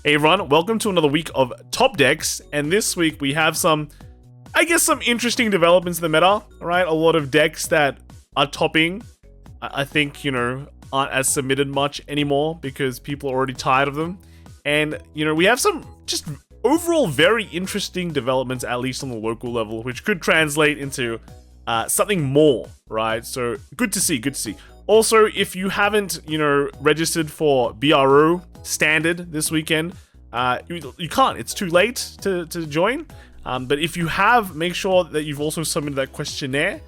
Hey everyone, welcome to another week of Top Decks, and this week we have some interesting developments in the meta, right? A lot of decks that are topping, I think, aren't as submitted much anymore because people are already tired of them. And, we have some just overall very interesting developments, at least on the local level, which could translate into something more, right? So, good to see. Also, if you haven't, registered for BRO standard this weekend, you can't. It's too late to join. But if you have, make sure that you've also submitted that questionnaire.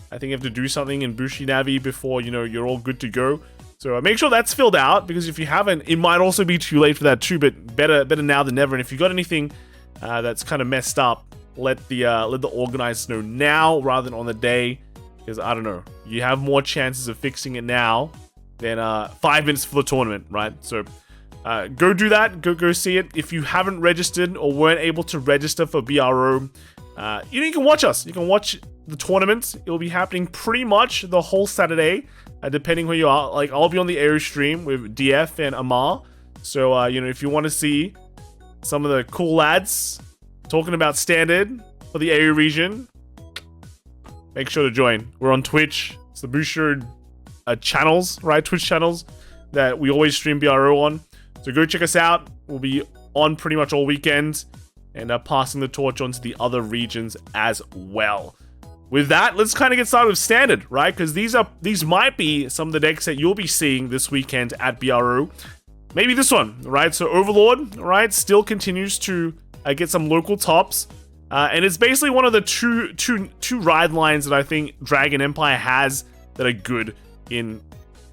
I think you have to do something in Bushi Navi before, you're all good to go. So make sure that's filled out, because if you haven't, it might also be too late for that too, but better now than never. And if you got anything that's kind of messed up, let the organizers know now rather than on the day. Because, I don't know, you have more chances of fixing it now than 5 minutes for the tournament, right? So go do that, go see it. If you haven't registered or weren't able to register for BRO, you can watch us. You can watch the tournament. It'll be happening pretty much the whole Saturday, depending who you are. Like, I'll be on the AO stream with DF and Amar. So, if you want to see some of the cool lads talking about standard for the AO region, make sure to join. We're on Twitch. It's the Boucher channels, right? Twitch channels that we always stream BRO on. So go check us out. We'll be on pretty much all weekend and passing the torch on to the other regions as well. With that, let's kind of get started with standard, right? Because these might be some of the decks that you'll be seeing this weekend at BRO. Maybe this one, right? So Overlord, right, still continues to get some local tops. And it's basically one of the two ride lines that I think Dragon Empire has that are good in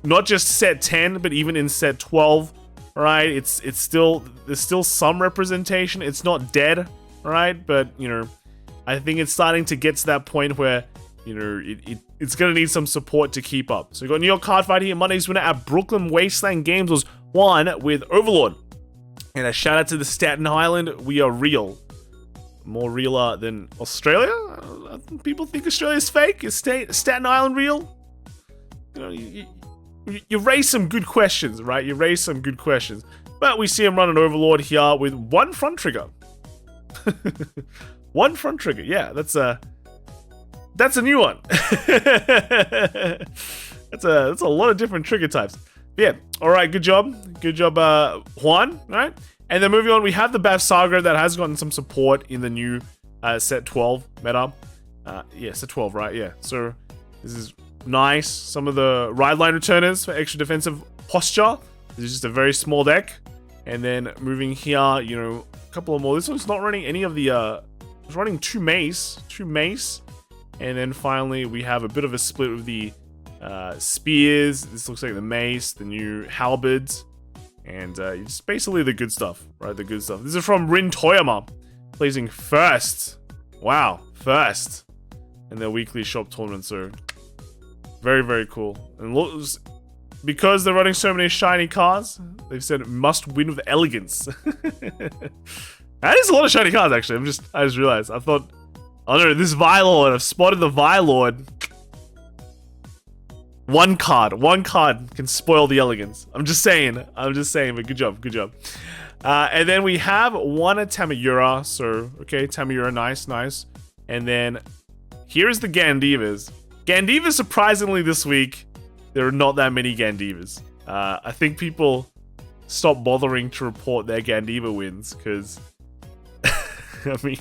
not just set 10, but even in set 12, right? It's still, there's still some representation. It's not dead, right? But, I think it's starting to get to that point where, it's going to need some support to keep up. So we got New York Card Fight here. Monday's winner at Brooklyn Wasteland Games was won with Overlord. And a shout out to the Staten Island. We are real. More realer than Australia? People think Australia's fake. Is Staten Island real? You raise some good questions, right? You raise some good questions. But we see him running Overlord here with one front trigger. One front trigger. Yeah, that's a new one. That's a lot of different trigger types. Yeah. All right. Good job, Juan. All right. And then moving on, we have the Bavs Saga that has gotten some support in the new set 12 meta. Yeah, set 12, right? Yeah. So this is nice. Some of the ride line returners for extra defensive posture. This is just a very small deck. And then moving here, a couple of more. This one's not running any of the. It's running two mace. And then finally, we have a bit of a split with the spears. This looks like the mace, the new halberds. And it's basically the good stuff, right? The good stuff. This is from Rin Toyama, placing first. Wow, first in their weekly shop tournament. So very, very cool. And look, because they're running so many shiny cards, they've said must win with elegance. That is a lot of shiny cards, actually. I just realized. I thought, oh no, this Vilord. I've spotted the Vilord. One card can spoil the elegance. I'm just saying, but good job. And then we have one at Tamayura. So, okay, Tamayura, nice. And then here's the Gandeevas. Gandeeva, surprisingly, this week, there are not that many Gandeevas. I think people stopped bothering to report their Gandeeva wins, because, I mean,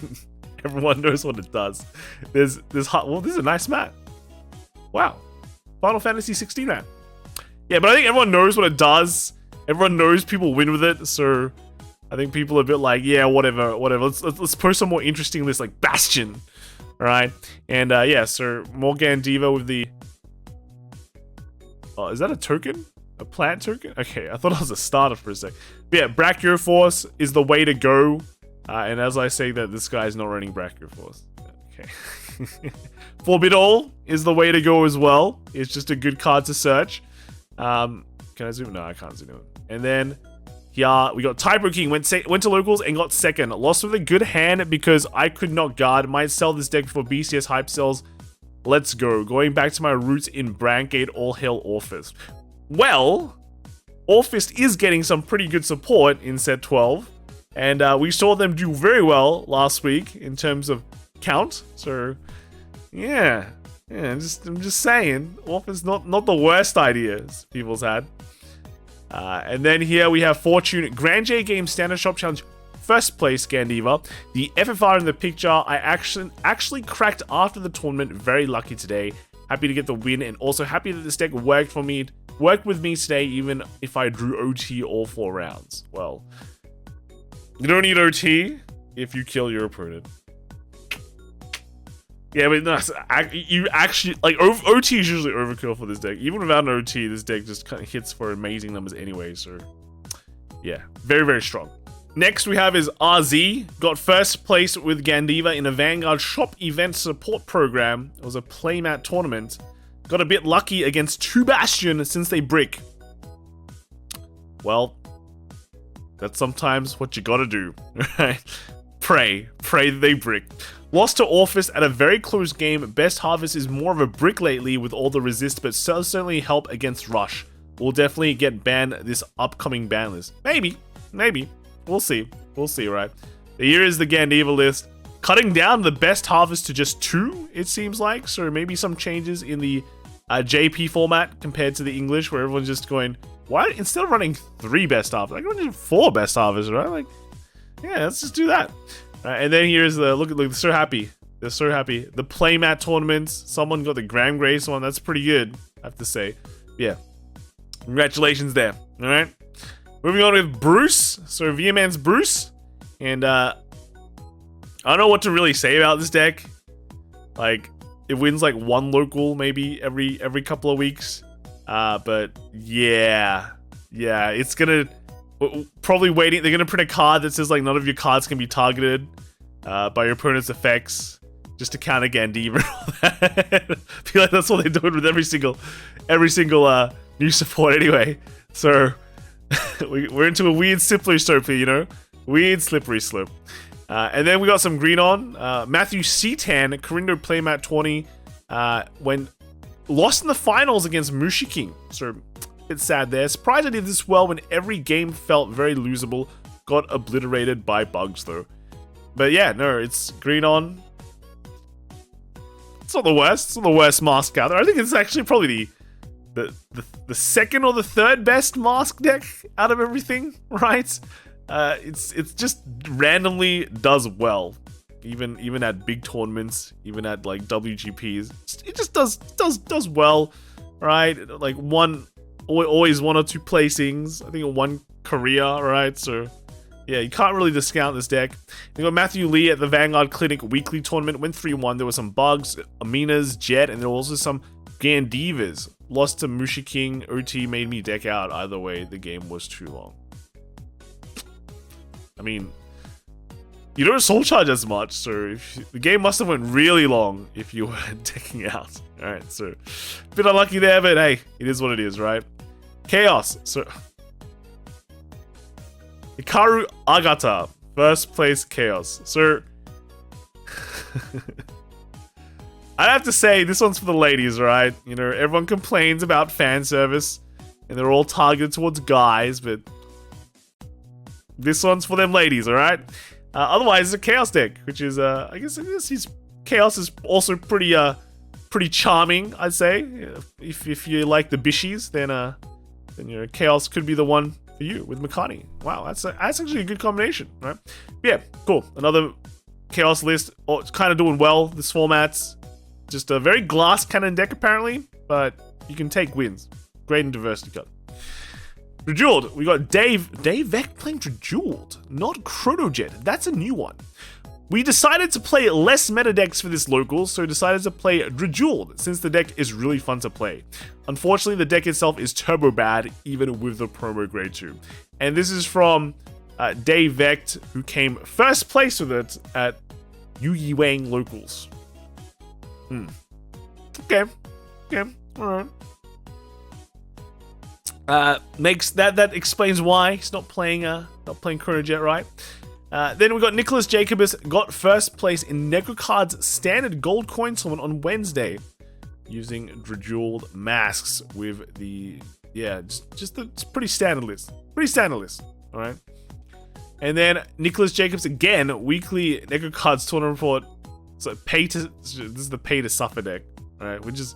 everyone knows what it does. There's this is a nice mat. Wow. Final Fantasy 16 man. Yeah, but I think everyone knows what it does. Everyone knows people win with it, so I think people are a bit like, yeah, whatever. Let's post some more interesting lists like Bastion, alright? And yeah, so more Gandeeva with the. Oh, is that a token? A plant token? Okay, I thought it was a starter for a sec. But yeah, Brachioforce is the way to go. And as I say that, this guy's not running Brachioforce. Okay. Forbidal is the way to go as well. It's just a good card to search. Can I zoom? No, I can't zoom it. And then here we got Typo King. Went to locals and got second. Lost with a good hand because I could not guard. Might sell this deck for BCS hype sells. Let's go. Going back to my roots in Brandgate. All hail Orfist. Well, Orfist is getting some pretty good support in set 12. And we saw them do very well last week in terms of count. So, yeah. I'm just saying, Orfist not the worst ideas people's had. And then here we have Fortune Grand J Game Standard Shop Challenge first place Gandeeva. The FFR in the picture I actually cracked after the tournament. Very lucky today. Happy to get the win, and also happy that this deck worked with me today, even if I drew OT all 4 rounds. Well, you don't need OT if you kill your opponent. Yeah, but no, you actually, like, OT is usually overkill for this deck. Even without an OT, this deck just kind of hits for amazing numbers anyway, so yeah, very, very strong. Next we have is RZ, got first place with Gandeeva in a Vanguard shop event support program. It was a playmat tournament. Got a bit lucky against 2 Bastion since they brick. Well, that's sometimes what you gotta do, right? Pray that they brick. Lost to Orfist at a very close game. Best Harvest is more of a brick lately with all the resist, but certainly help against Rush. We'll definitely get banned this upcoming ban list. Maybe. We'll see, right? Here is the Gandeeva list. Cutting down the Best Harvest to just 2, it seems like. So maybe some changes in the JP format compared to the English, where everyone's just going, why, instead of running 3 Best Harvests, like running 4 Best Harvests, right? Like, yeah, let's just do that. And then here's the look, they're so happy. They're so happy. The playmat tournaments. Someone got the Graham Grace one. That's pretty good, I have to say. Yeah. Congratulations there. All right. Moving on with Bruce. So Viaman's Bruce. And I don't know what to really say about this deck. Like, it wins like 1 local maybe every couple of weeks. But yeah. Yeah, it's gonna probably waiting. They're gonna print a card that says like none of your cards can be targeted by your opponent's effects, just to counter Gandeeva and all that. I feel like that's what they're doing with every single new support anyway. So we're into a weird slippery slope here, you know? Weird slippery slope. And then we got some green on. Matthew Citan, Corindo Playmat 20, when lost in the finals against Mushi King. So a bit sad there. Surprised I did this well when every game felt very losable. Got obliterated by bugs though. But yeah, no, it's green on. It's not the worst. It's not the worst mask out there. I think it's actually probably the second or the third best mask deck out of everything, right? It's just randomly does well, even at big tournaments, even at like WGPs. It just does well, right? Like always 1 or 2 placings. I think 1 Korea, right? So yeah, you can't really discount this deck. You got Matthew Lee at the Vanguard Clinic weekly tournament, went 3-1. There were some bugs, Amina's, Jet, and there were also some Gandeevas. Lost to Mushi King. OT made me deck out. Either way, the game was too long. I mean, you don't soul charge as much, so the game must have went really long if you were decking out. Alright, so a bit unlucky there, but hey, it is what it is, right? Kheios. So Hikaru Agata, first place Kheios. So I'd have to say this one's for the ladies, right? You know, everyone complains about fan service and they're all targeted towards guys, but this one's for them ladies, alright? Otherwise, it's a Kheios deck, which is, I guess Kheios is also pretty charming, I'd say. If you like the bishies, then you know, Kheios could be the one for you with Makani. Wow, that's actually a good combination, right? But yeah, cool. Another Kheios list. Oh, it's kind of doing well. This format's just a very glass cannon deck, apparently, but you can take wins. Great and diversity cut. Drajeweled, we got Dave Vec playing Drajeweled, not Chronojet. That's a new one. We decided to play less meta decks for this local, so decided to play Drajeweled since the deck is really fun to play. Unfortunately, the deck itself is turbo bad, even with the promo grade 2. And this is from Dave Vect, who came first place with it at Yu Wang locals. Okay, alright. Makes that explains why he's not playing Chronojet, right? Then we got Nicholas Jacobus, got first place in Necrocard's standard gold coin tournament on Wednesday, using Drajeweled Masques with the it's pretty standard list, all right. And then Nicholas Jacobs again, weekly Necro cards tournament report. So this is the pay to suffer deck, alright, which is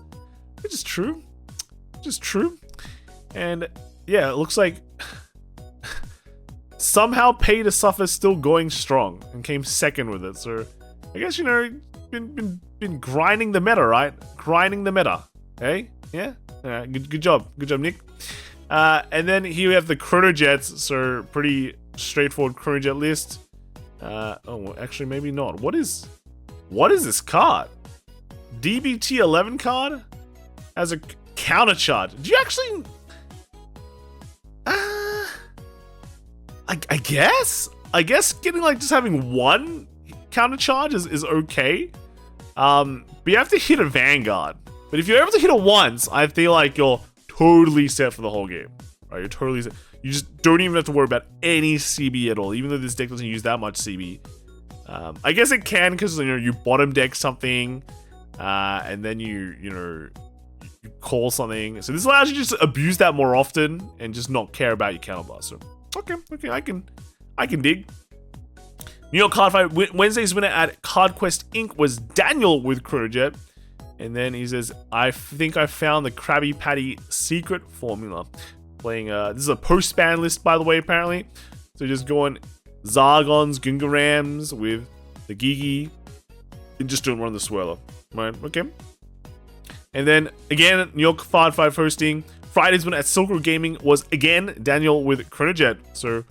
true. Which is true. And yeah, it looks like somehow pay to suffer is still going strong and came second with it. So I guess, you know, been grinding the meta, right? Grinding the meta. Hey? Yeah? Alright, good job. Good job, Nick. And then here we have the Chronojets, so pretty straightforward Chronojet list. Oh, actually, maybe not. What is this card? DBT 11 card as a counter charge. Do you actually? I guess getting like just having one counter charge is okay. But you have to hit a Vanguard. But if you're able to hit it once, I feel like you're totally set for the whole game. Right? You're totally set. You just don't even have to worry about any CB at all, even though this deck doesn't use that much CB. I guess it can because, you know, you bottom deck something, and then you call something. So this allows you to just abuse that more often and just not care about your counterblast. So okay, I can dig. New York Card Fight Wednesday's winner at Card Quest Inc. was Daniel with Chronojet. And then he says, I think I found the Krabby Patty secret formula. Playing, this is a post-ban list, by the way, apparently. So just going Zargons, Gungarams with the Gigi, and just don't run the Swirler. Right, okay. And then, again, New York Card Fight hosting. Friday's winner at Silk Road Gaming was, again, Daniel with Chronojet. So,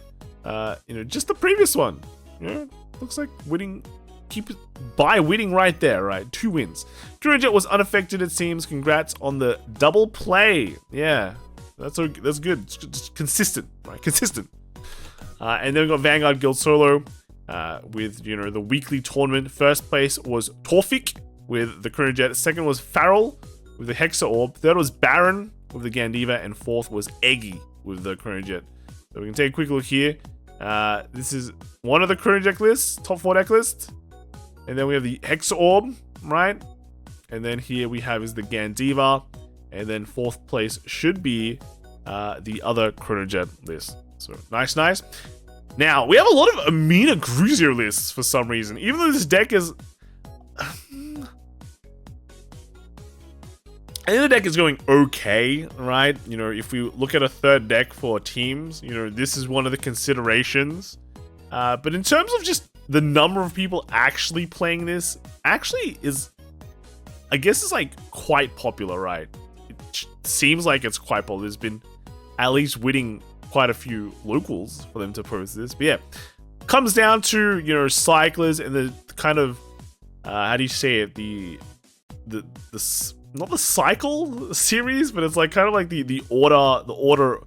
you know, just the previous one. Yeah, looks like winning... Keep it by winning right there, right? 2 wins. Chronojet was unaffected, it seems. Congrats on the double play. Yeah, that's good. It's just consistent, right? Consistent. And then we got Vanguard Guild Solo with, you know, the weekly tournament. First place was Torfik with the Chronojet. Second was Farrell with the Hexaorb. Third was Baron with the Gandeeva. And fourth was Eggy with the Chronojet. So we can take a quick look here. This is one of the Chronojet lists, top 4 deck list. And then we have the Hexaorb, right? And then here we have is the Gandeeva. And then fourth place should be the other Chronojet list. So nice. Now, we have a lot of Ominagruzio lists for some reason. Even though this deck is... I think the deck is going okay, right? You know, if we look at a third deck for teams, you know, this is one of the considerations. But in terms of just the number of people actually playing this, actually is, I guess, is like quite popular, right? It seems like it's quite popular. There's been at least winning quite a few locals for them to post this. But yeah, comes down to, you know, cyclers and the kind of, how do you say it? The not the cycle series, but it's like kind of like the order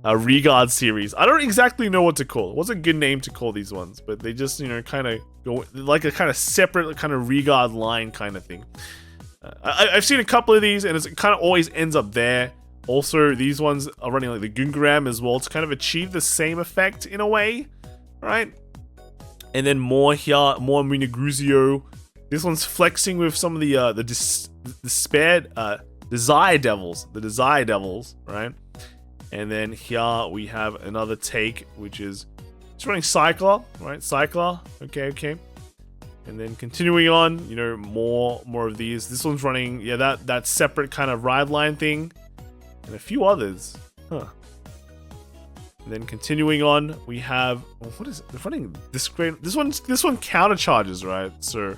Regard series. I don't exactly know what to call it. What's a good name to call these ones? But they just, you know, kind of go like a kind of separate kind of Regard line kind of thing. I've seen a couple of these, and it kind of always ends up there. Also, these ones are running like the Gungaram as well to kind of achieve the same effect in a way, right? And then more here, more Ominagruzio. This one's flexing with some of the Desire Devils, right? And then here we have another take, which is it's running Cycler, right? Cycler, okay. And then continuing on, you know, more of these. This one's running, yeah, that separate kind of ride line thing, and a few others, huh? And then continuing on, we have what is it? They're running this great. This one counter charges, right? So,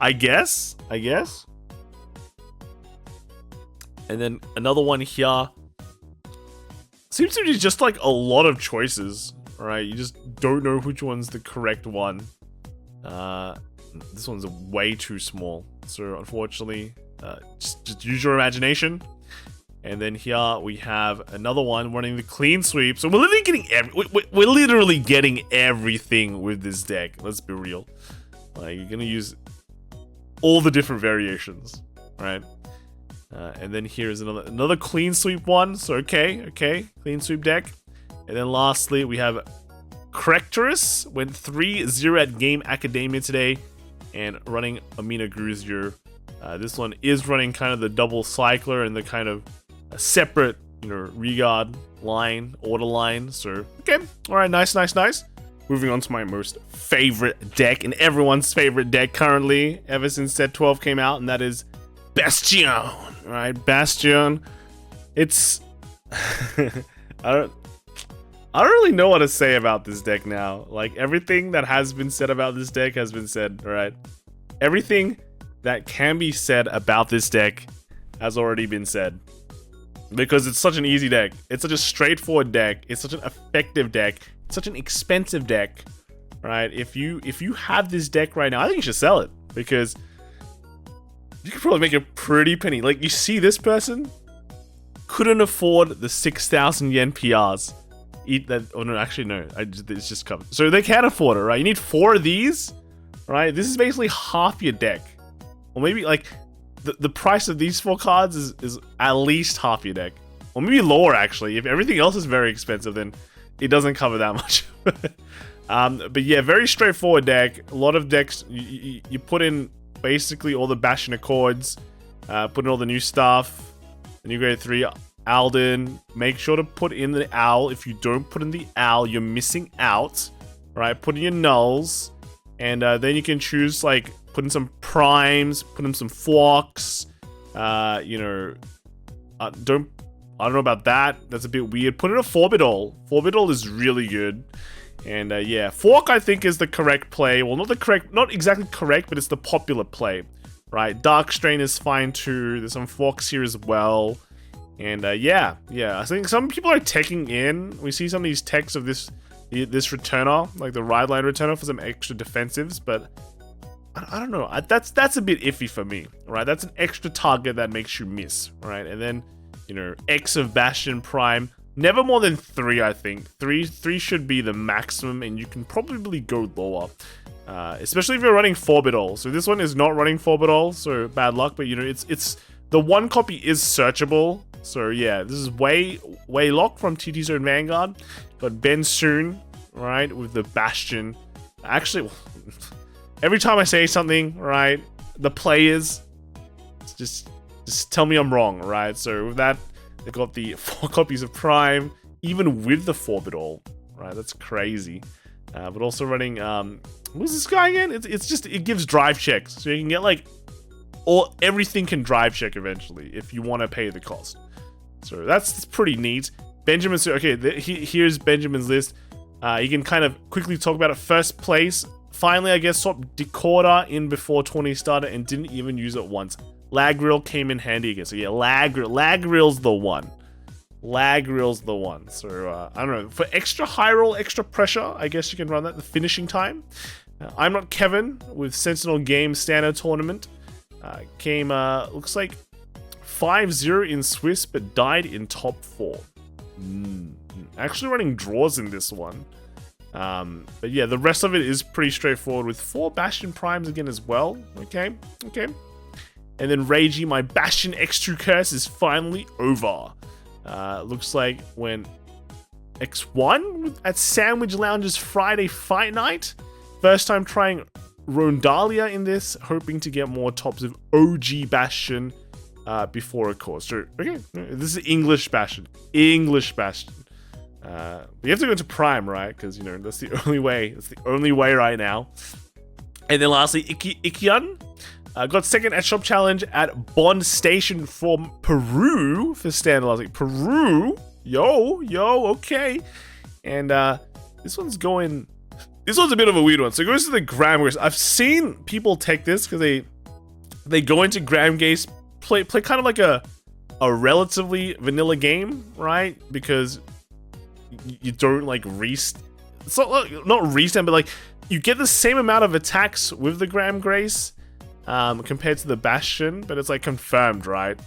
I guess. And then another one here. Seems to be just like a lot of choices, right? You just don't know which one's the correct one. This one's way too small, so unfortunately, just use your imagination. And then here we have another one running the clean sweep. So we're literally getting everything with this deck. Let's be real. Like, you're gonna use all the different variations, right? And then here's another clean sweep one. So okay, clean sweep deck. And then lastly, we have Correctorus. Went 3-0 at Game Academia today, and running Ominagruzio. This one is running kind of the double cycler and the kind of a separate, you know, Regard line, order line. So okay, all right, nice. moving on to my most favorite deck and everyone's favorite deck currently ever since set 12 came out, and that is Bastion. Right, Bastion. It's I don't really know what to say about this deck now. Like, everything that has been said about this deck has been said, right? Everything that can be said about this deck has already been said. Because it's such an easy deck. It's such a straightforward deck. It's such an effective deck. It's such an expensive deck. Right? If you have this deck right now, I think you should sell it. Because you could probably make a pretty penny. Like, you see this person couldn't afford the 6,000 yen PRs. Eat that. Oh no, actually no. It's just covered. So they can afford it, right? You need 4 of these, right? This is basically half your deck, or maybe like the price of these 4 cards is at least half your deck, or maybe lower actually. If everything else is very expensive, then it doesn't cover that much. But yeah, very straightforward deck. A lot of decks you put in basically all the Bastion Accords, put in all the new stuff, the new grade 3. Alden, make sure to put in the owl. If you don't put in the owl, you're missing out. Right? Put in your nulls, and then you can choose, like, put in some primes, put in some flocks. I don't know about that. That's a bit weird. Put in a Forbidol. Forbidol is really good. And yeah, Fork I think is the correct play. Well, not exactly correct, but it's the popular play. Right? Dark Strain is fine too. There's some Forks here as well. And yeah, I think some people are teching in. We see some of these techs of this returner, like the ride line returner, for some extra defensives, but I don't know. That's a bit iffy for me, right? That's an extra target that makes you miss, right? And then, X of Bastion Prime, never more than 3, I think. 3 should be the maximum, and you can probably go lower, especially if you're running Forbidol. So this one is not running Forbidol, so bad luck. But it's the 1 copy is searchable. So yeah, this is way locked from TT Zone Vanguard. But Ben soon, right, with the Bastion. Actually, every time I say something, right, the players just tell me I'm wrong, right? So with that, they got the 4 copies of Prime, even with the Forbidol, right? That's crazy. But also running, who's this guy again? It gives drive checks, so you can get like, or everything can drive check eventually if you want to pay the cost. So that's pretty neat. Benjamin, so okay, here's Benjamin's list. You can kind of quickly talk about it. First place, finally, I guess, swapped Decorder in before 20 started and didn't even use it once. Lagrill came in handy again. So yeah, Lagrill's the one. Lagrill's the one. So I don't know, for extra high roll, extra pressure, I guess you can run that. The finishing time. I'm Not Kevin with Sentinel Games Standard Tournament. Came, looks like 5-0 in Swiss, but died in top 4. Actually running draws in this one. But yeah, the rest of it is pretty straightforward with 4 Bastion Primes again as well. Okay. And then Reiji, my Bastion X2 curse is finally over. Looks like when X1 at Sandwich Lounge's Friday Fight Night. First time trying Rondalia in this, hoping to get more tops of OG Bastion before a course. So, okay, this is English Bastion. English Bastion. We have to go to Prime, right? Because, that's the only way. That's the only way right now. And then lastly, Ikian. Got second at Shop Challenge at Bond Station from Peru for standard. I was like, Peru? Yo, okay. And this one's a bit of a weird one. So it goes to the Gram Grace. I've seen people take this because they go into Gram Grace, play kind of like a relatively vanilla game, right? Because you don't like it's not restand, but like you get the same amount of attacks with the Gram Grace compared to the Bastion, but it's like confirmed, right?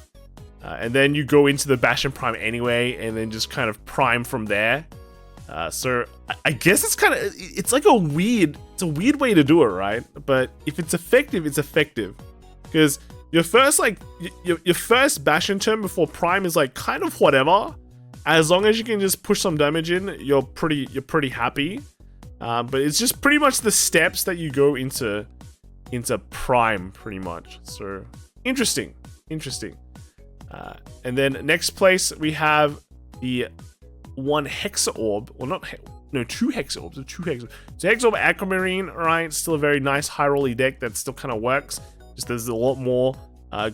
And then you go into the Bastion Prime anyway, and then just kind of prime from there. So I guess it's like a weird way to do it, right? But if it's effective, it's effective. Because your first Bastion turn before Prime is like kind of whatever. As long as you can just push some damage in, you're pretty happy. But it's just pretty much the steps that you go into Prime, pretty much. So interesting. And then next place we have the one Hexaorb. Well, not two Hexaorbs. So Hexaorb Aquamarine, right? Still a very nice high rolly deck that still kind of works. Just there's a lot more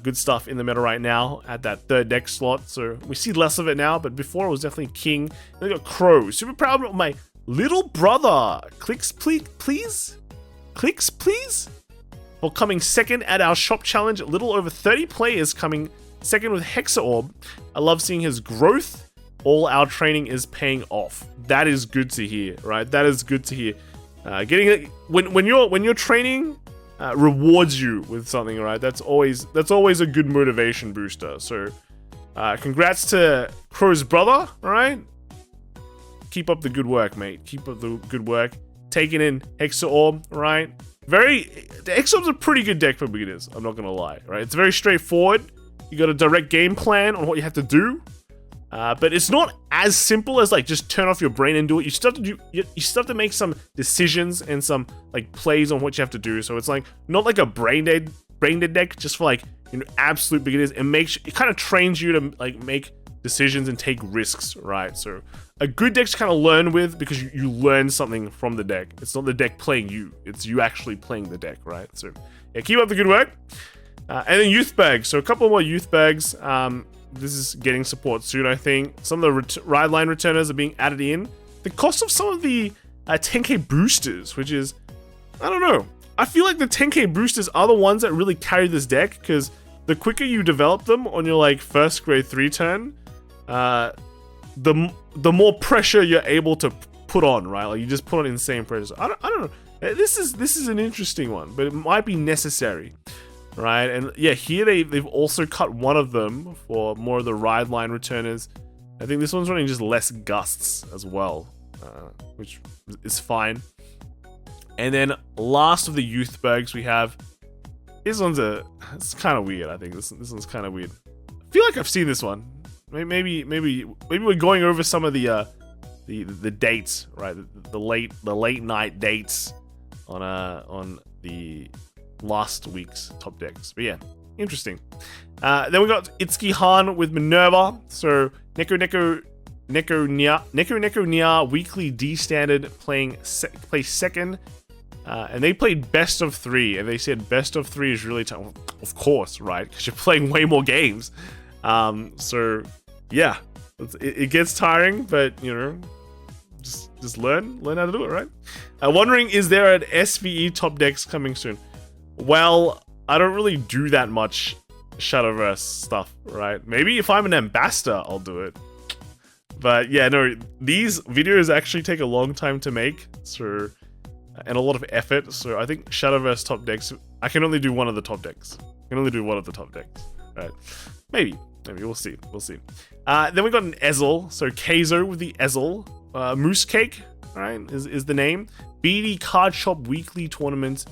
good stuff in the meta right now at that third deck slot. So we see less of it now, but before it was definitely king. Then we got Crow. Super proud of my little brother. Clicks, please. Clicks, please. For coming second at our shop challenge. A little over 30 players coming second with Hexaorb. I love seeing his growth. All our training is paying off. That is good to hear, right? That is good to hear. Getting it when you're training rewards you with something, right? That's always a good motivation booster. So, congrats to Crow's brother, right? Keep up the good work, mate. Keep up the good work. Taking in Hexaorb, right? The Hexaorb's a pretty good deck for beginners. I'm not gonna lie, right? It's very straightforward. You got a direct game plan on what you have to do. But it's not as simple as like just turn off your brain and do it. You still have to do. You still have to make some decisions and some like plays on what you have to do. So it's like not like a brain dead deck just for like absolute beginners. It kind of trains you to like make decisions and take risks, right? So a good deck to kind of learn with because you learn something from the deck. It's not the deck playing you. It's you actually playing the deck, right? So yeah, keep up the good work. And then Youthberk. So a couple more Youthberks. This is getting support soon, I think. Some of the ride line returners are being added in. The cost of some of the 10k boosters, which is, I don't know. I feel like the 10k boosters are the ones that really carry this deck, because the quicker you develop them on your like first grade 3 turn, the more pressure you're able to put on, right? Like you just put on insane pressure. I don't know. This is an interesting one, but it might be necessary. Right, and yeah, here they've also cut one of them for more of the ride line returners. I think this one's running just less gusts as well, which is fine. And then last of the Youthbergs we have, it's kind of weird. I think this one's kind of weird. I feel like I've seen this one. Maybe we're going over some of the dates, right? The late night dates on the last week's top decks. But yeah, interesting. Then we got Itsuki Han with Minerva. So Neko Nia weekly D standard plays second. And they played best of 3, and they said best of 3 is really tough. Of course, right? Because you're playing way more games. So yeah, it gets tiring, but just learn how to do it, right? Wondering, is there an SVE top decks coming soon? Well, I don't really do that much Shadowverse stuff, right? Maybe if I'm an ambassador, I'll do it. But yeah, no, these videos actually take a long time to make, so and a lot of effort. So I think Shadowverse top decks, I can only do one of the top decks. Right? Maybe we'll see. Then we got an Ezel, so Keizo with the Ezel, Moose Cake, right? Is the name. BD Card Shop weekly tournament.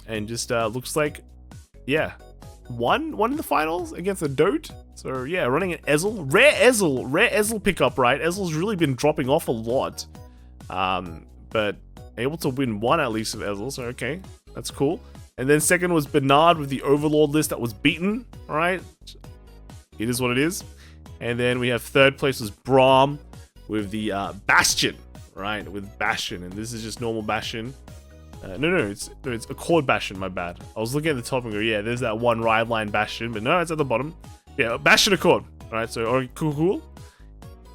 And just looks like, yeah, won in the finals against a Dote. So yeah, running an Ezel, rare Ezel pickup, right? Ezel's really been dropping off a lot, but able to win one at least of Ezel. So okay, that's cool. And then second was Bernard with the Overlord list that was beaten. All right, it is what it is. And then we have third place was Braum with the Bastion, right? With Bastion, and this is just normal Bastion. No, it's Accord Bastion, my bad. I was looking at the top and go, yeah, there's that one ride line Bastion, but no, it's at the bottom. Yeah, Bastion Accord. Alright, so alright, cool.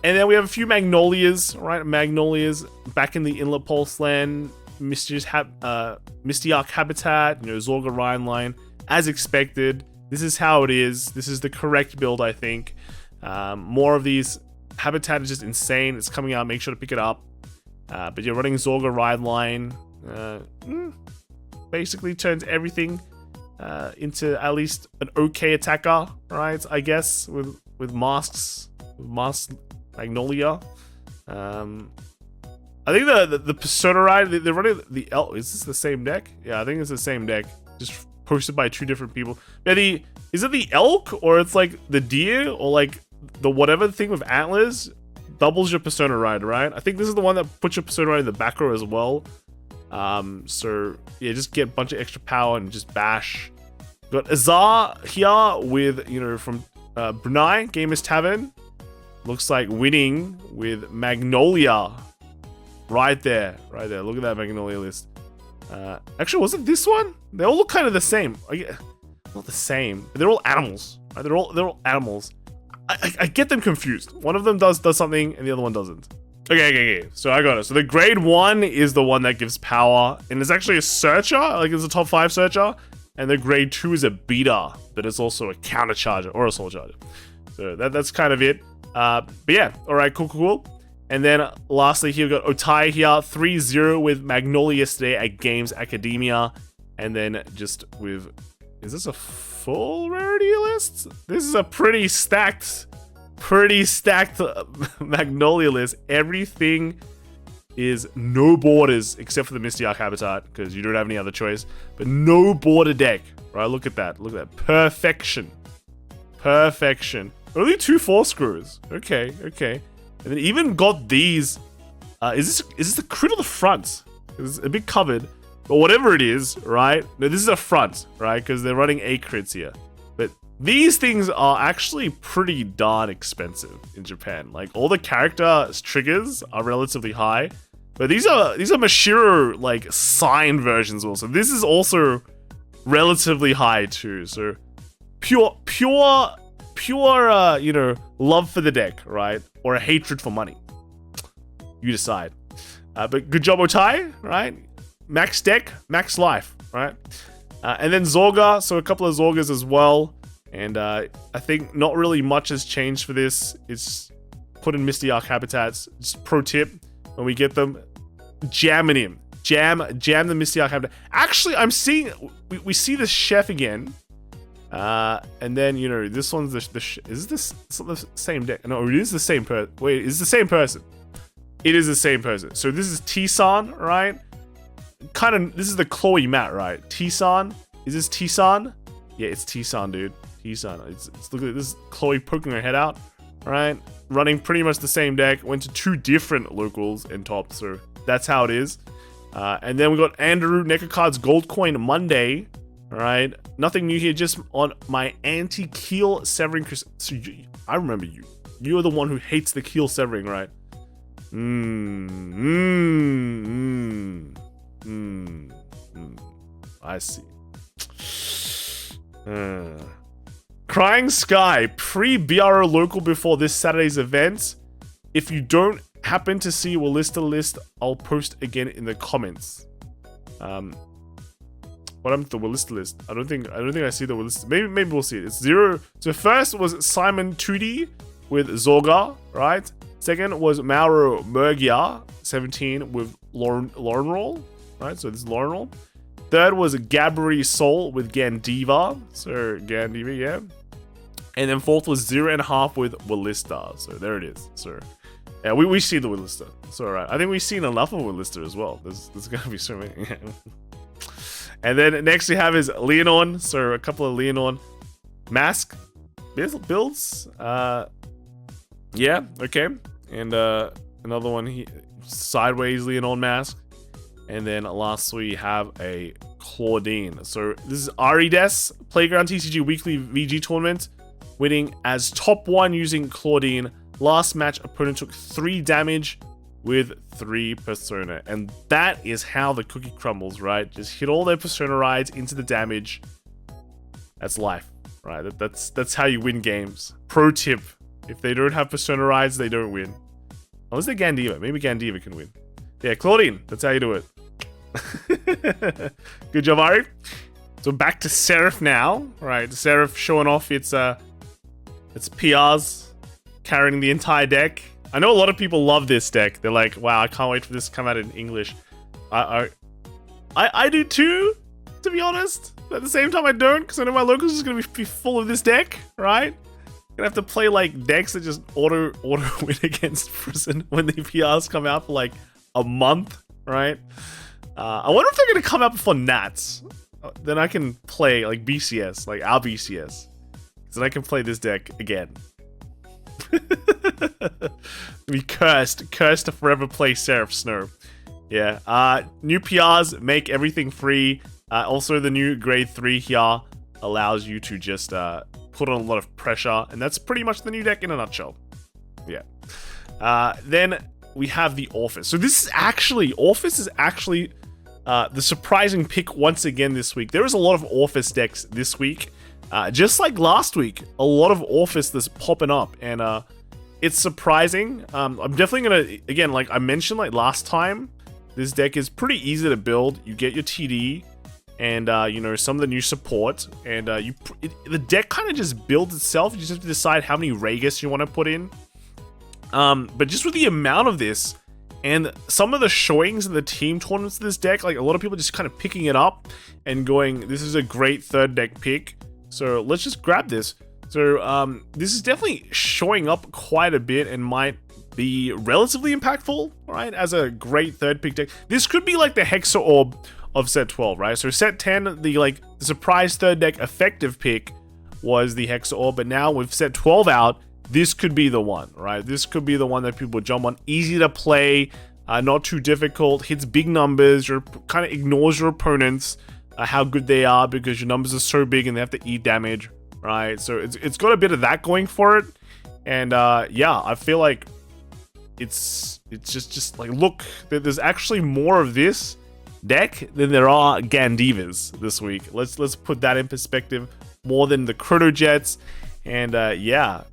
And then we have a few Magnolias, right? Magnolias back in the Inlet Pulse land, Misty Arc Habitat, Zorga ride line, as expected. This is how it is. This is the correct build, I think. More of these. Habitat is just insane. It's coming out, make sure to pick it up. But you're running Zorga ride line. Basically turns everything into at least an okay attacker, right? I guess with Masques, Magnolia. I think the Persona ride, they're running the elk. Is this the same deck? Yeah, I think it's the same deck, just posted by 2 different people. Yeah, is it the elk, or it's like the deer, or like the whatever thing with antlers doubles your Persona ride, right? I think this is the one that puts your Persona ride in the back row as well. So yeah, just get a bunch of extra power and just bash. Got Azar here with, from Brunei, Gamers Tavern. Looks like winning with Magnolia. Right there. Look at that Magnolia list. Actually, was it this one? They all look kind of the same. Not the same. They're all animals. Right? They're all animals. I get them confused. One of them does something and the other one doesn't. Okay. So I got it. So the grade 1 is the one that gives power, and it's actually a searcher. Like it's a top 5 searcher. And the grade 2 is a beater, but it's also a counter charger or a soul charger. So that's kind of it. But yeah, all right, cool. And then lastly here, we've got Otai here, 3-0 with Magnolia yesterday at Games Academia. And then just with, is this a full rarity list? This is a pretty stacked Magnolia list. Everything is no borders except for the Misty Arc habitat because you don't have any other choice. But no border deck, right? Look at that. Perfection. Only 2 4 screws. Okay. And then even got these. Is this the crit or the front? It's a bit covered, but whatever it is, right? No, this is a front, right? Because they're running 8 crits here. But these things are actually pretty darn expensive in Japan. Like all the character triggers are relatively high, but these are Mashiro like signed versions also. This is also relatively high too. So pure love for the deck, right? Or a hatred for money. You decide. But good job, Otai, right? Max deck, max life, right? And then Zorga, so a couple of Zorgas as well. And I think not really much has changed for this. It's put in Misty Arc habitats. Just pro tip, when we get them, jam it in. Jam the Misty Arc habitat. Actually, I'm seeing, we see the chef again. And then, this one's is this the same deck? No, it is the same person. Wait, it's the same person. It is the same person. So this is T-san, right? This is the Chloe mat, right? T-san? Is this T-san? Yeah, it's T-san, dude. T-san. It's look at this. Chloe poking her head out, right? Running pretty much the same deck. Went to 2 different locals and tops, so that's how it is. And then we got Andrew Necker Cards Gold Coin Monday. Alright, nothing new here, just on my anti-keel severing. So I remember you. You're the one who hates the keel severing, right? I see. Crying Sky, pre-BRO local before this Saturday's event. If you don't happen to see Welstra list, I'll post again in the comments. What happened to the Welstra list? I don't think I see the Welstra. Maybe we'll see it. It's 0. So first was Simon 2D with Zorga, right? Second was Mauro Murgia, 17 with Lauren Roll, right? So this is Lauren Roll. Third was Gabri Soul with Gandeeva. So Gandeeva, yeah. And then fourth was 0.5 with Welstra. So there it is. So yeah, we see the Welstra. So alright. I think we've seen enough of Welstra as well. There's gonna be so many. And then next we have is Lianorn. So a couple of Lianorn Masques builds. Yeah, okay. And another one here, sideways Lianorn Masque. And then last we have a Claudine. So this is Arides Playground TCG Weekly VG Tournament. Winning as top 1 using Claudine. Last match, opponent took 3 damage with 3 Persona. And that is how the cookie crumbles, right? Just hit all their Persona rides into the damage. That's life, right? That's how you win games. Pro tip. If they don't have Persona rides, they don't win. Unless they're Gandeeva. Maybe Gandeeva can win. Yeah, Claudine. That's how you do it. Good job, Ari. So back to Seraph now. Right, Seraph showing off its PRs. Carrying the entire deck. I know a lot of people love this deck. They're like, wow, I can't wait for this to come out in English. I do too, to be honest. But at the same time, I don't, because I know my locals is going to be full of this deck, right? Gonna have to play like decks that just auto win against prison when the PRs come out for like a month, right? I wonder if they're gonna come out before Nats. Then I can play like BCS, like our BCS. So then I can play this deck again. Be cursed to forever play Seraph Snow. Yeah. New PRs make everything free. Also, the new grade 3 here allows you to just put on a lot of pressure, and that's pretty much the new deck in a nutshell. Yeah. Then we have the Orfist. So this is actually, Orfist is actually the surprising pick once again this week. There is a lot of Orfist decks this week. Just like last week, a lot of Orfist that's popping up, and it's surprising. I'm definitely gonna, again, like I mentioned like last time, this deck is pretty easy to build. You get your TD, and you know, some of the new support, and the deck kind of just builds itself. You just have to decide how many Ragus you want to put in. But just with the amount of this, and some of the showings in the team tournaments of this deck, like a lot of people just kind of picking it up and going, this is a great third deck pick. So let's just grab this. So this is definitely showing up quite a bit and might be relatively impactful, right? As a great third pick deck. This could be like the Hexaorb of set 12, right? So set 10, the surprise third deck effective pick was the Hexaorb, but now with set 12 out, this could be the one, right? This could be the one that people jump on. Easy to play, not too difficult, hits big numbers, kind of ignores your opponents, how good they are, because your numbers are so big and they have to eat damage, right? So it's got a bit of that going for it, and yeah, I feel like it's just like, look, there's actually more of this deck than there are Gandeevas this week. Let's put that in perspective, more than the Chronojets, and yeah,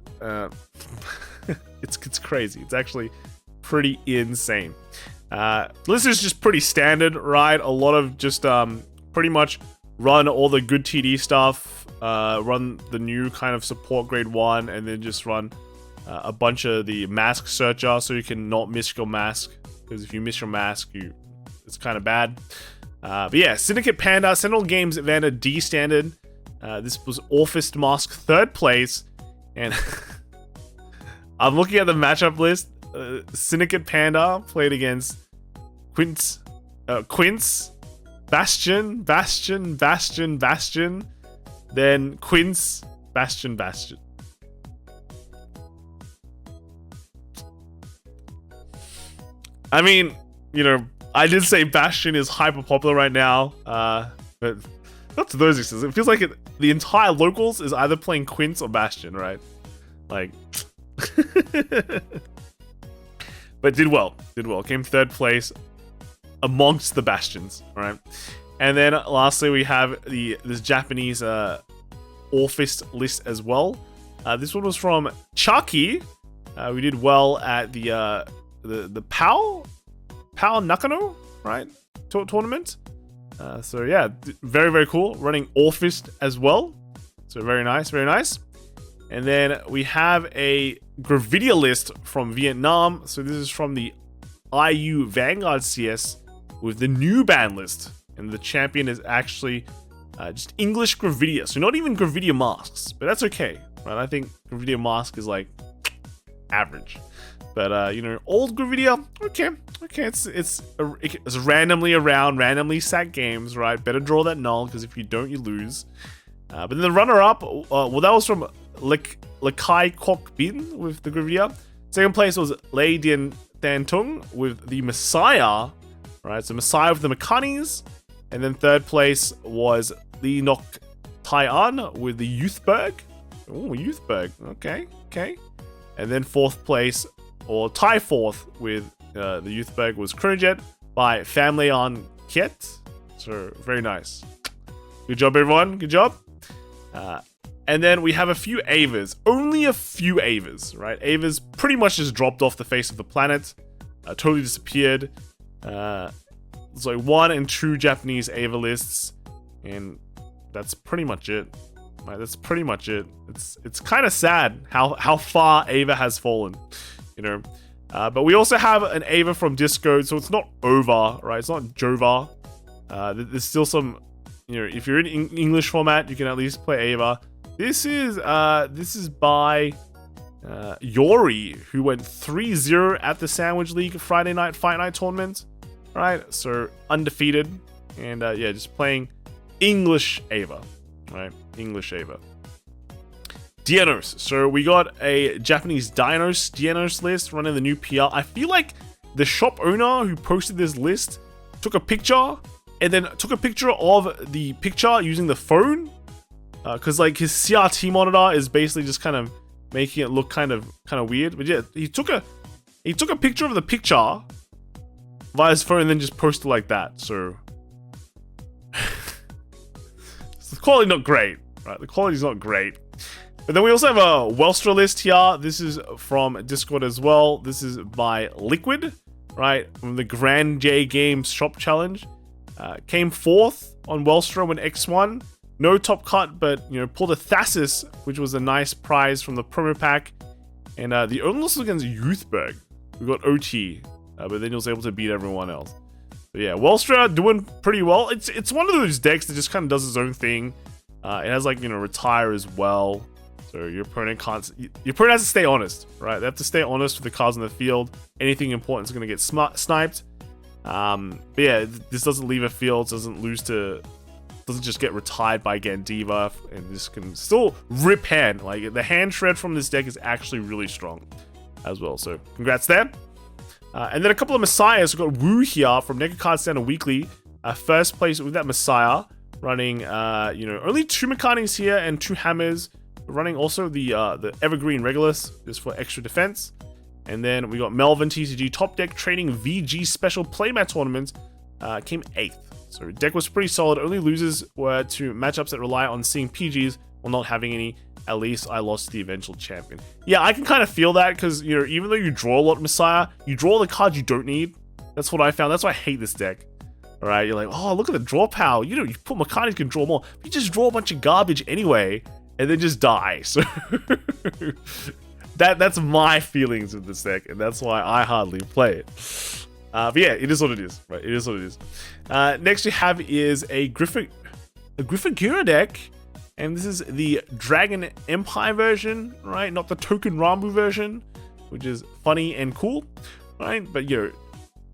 it's crazy. It's actually pretty insane. This is just pretty standard, right? A lot of just pretty much run all the good TD stuff, run the new kind of support grade 1, and then just run a bunch of the mask searcher so you can not miss your mask, because if you miss your mask, it's kind of bad. But yeah, Syndicate Panda, Sentinel Games Vander D standard. This was Orfist Mask 3rd place, and I'm looking at the matchup list. Syndicate Panda played against Quince, Bastion, then Quince, Bastion. I mean, you know, I did say Bastion is hyper popular right now, but not to those extents. It feels like the entire locals is either playing Quince or Bastion, right? Like, but did well. Came 3rd place amongst the Bastions, all right? And then lastly, we have this Japanese Orfist list as well. This one was from Chucky. We did well at the PAL Nakano, right? Tournament. So yeah, very, very cool. Running Orfist as well. So very nice, very nice. And then we have a Gravidia list from Vietnam. So this is from the IU Vanguard CS with the new ban list. And the champion is actually just English Gravidia. So not even Gravidia Masques, but that's okay, right? I think Gravidia Mask is like average. But you know, old Gravidia, okay, it's randomly around, randomly sack games, right? Better draw that null, because if you don't, you lose. But then the runner-up, well, that was from Lakai Kok Bin with the Gravidia. Second place was Lei Dian Tung with the Messiah, right? So Messiah with the Mekanis. And then third place was Li Nok Tai-an with the Youthberk. Oh, Youthberk, okay. And then fourth place, or tie fourth with the Youthberk, was Chronojet by Family on Kiet. So very nice. Good job, everyone. Good job. And then we have a few Avas. Only a few Avas, right? Avas pretty much just dropped off the face of the planet. Totally disappeared. It's like 1 and 2 Japanese Ava lists. And that's pretty much it. Right, that's pretty much it. It's kind of sad how far Ava has fallen, you know. But we also have an Ava from Disco, so it's not over, right? It's not Jova. There's still some, you know, if you're in English format, you can at least play Ava. This is by Yori, who went 3-0 at the Sandwich League Friday night Fight Night tournament, right? So undefeated, and yeah, just playing English Ava, right? English Ava. Dyanos. So we got a Japanese Dyanos list running the new PR. I feel like the shop owner who posted this list took a picture and then took a picture of the picture using the phone, because like his CRT monitor is basically just kind of making it look kind of weird. But yeah, he took a He took a picture of the picture via his phone and then just posted like that. So the quality not great, right? The quality's not great. But then we also have a Welstra list here. This is from Discord as well. This is by Liquid, right? From the Grand J Games Shop Challenge. Came fourth on Welstra when X1. No top cut, but, you know, pulled a Thassis, which was a nice prize from the promo pack. And the only loss was against Youthberk, who got OT, but then he was able to beat everyone else. But yeah, Welstra doing pretty well. It's one of those decks that just kind of does its own thing. It has, like, you know, retire as well. So your opponent has to stay honest, right? They have to stay honest with the cards on the field. Anything important is going to get sniped. But yeah, this doesn't leave a field, doesn't just get retired by Gandeeva, and this can still rip hand. Like, the hand shred from this deck is actually really strong as well. So congrats there. And then a couple of Messiahs. We've got Wu here from Nega Card Standard Weekly. First place with that Messiah, running you know, only 2 mechanics here and 2 hammers. Running also the Evergreen Regulus, just for extra defense. And then we got Melvin TCG Top Deck Training VG Special Playmat Tournament. Came 8th. So deck was pretty solid. Only losers were to matchups that rely on seeing PGs while not having any. At least I lost to the eventual champion. Yeah, I can kind of feel that, because, you know, even though you draw a lot of Messiah, you draw the cards you don't need. That's what I found. That's why I hate this deck. Alright, you're like, oh, look at the draw power. You know, you put mechanics, you can draw more. But you just draw a bunch of garbage anyway, and then just die. So that's my feelings with this deck, and that's why I hardly play it. But yeah, it is what it is, right? It is what it is. Next we have is a Griphogila deck, and this is the Dragon Empire version, right? Not the Token Rambu version, which is funny and cool, right? But, you know,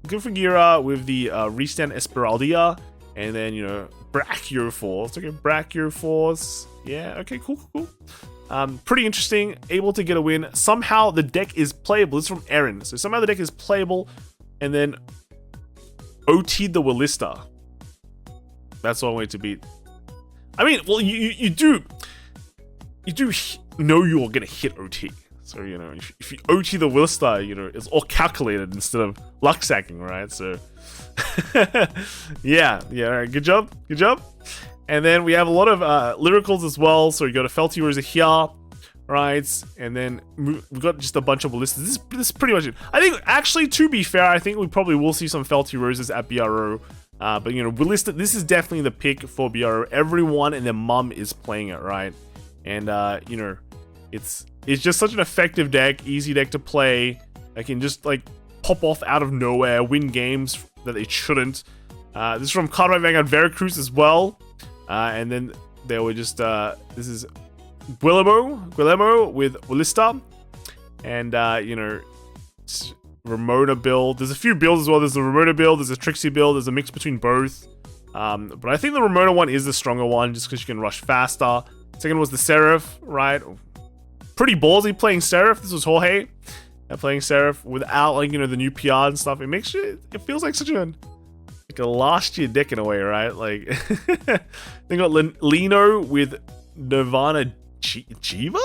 Griphogila with the Restand Esmeralda, and then, you know, Brachio Force. Okay, Brachio Force. Yeah, okay, cool. Pretty interesting. Able to get a win. Somehow the deck is playable. This is from Aaron. So somehow the deck is playable, and then OT'd the Welstra. That's all I wanted to beat. I mean, well, you do know you're gonna hit OT. So, you know, if you OT the Welstra, you know, it's all calculated instead of luck sacking, right? So yeah, all right, good job. And then we have a lot of lyricals as well. So you got a Felty Rosa here, right? And then we've got just a bunch of ballistas. This is pretty much it. I think, actually, to be fair, I think we probably will see some Felty Rosas at BRO. But, you know, this is definitely the pick for BRO. Everyone and their mum is playing it, right? And, you know, it's just such an effective deck, easy deck to play. I can just, like, pop off out of nowhere, win games that it shouldn't. This is from Cardboard Vanguard Veracruz as well. And then there were just, this is Guillermo with Welstra. And, you know, Ramona build. There's a few builds as well. There's the Ramona build, there's a Trixie build, there's a mix between both. But I think the Ramona one is the stronger one, just because you can rush faster. Second was the Seraph, right? Pretty ballsy playing Seraph. This was Jorge playing Seraph without, like, you know, the new PR and stuff. It makes it feels like such a last year deck in a way, right? Like, they got Lino with Nirvana Jiva?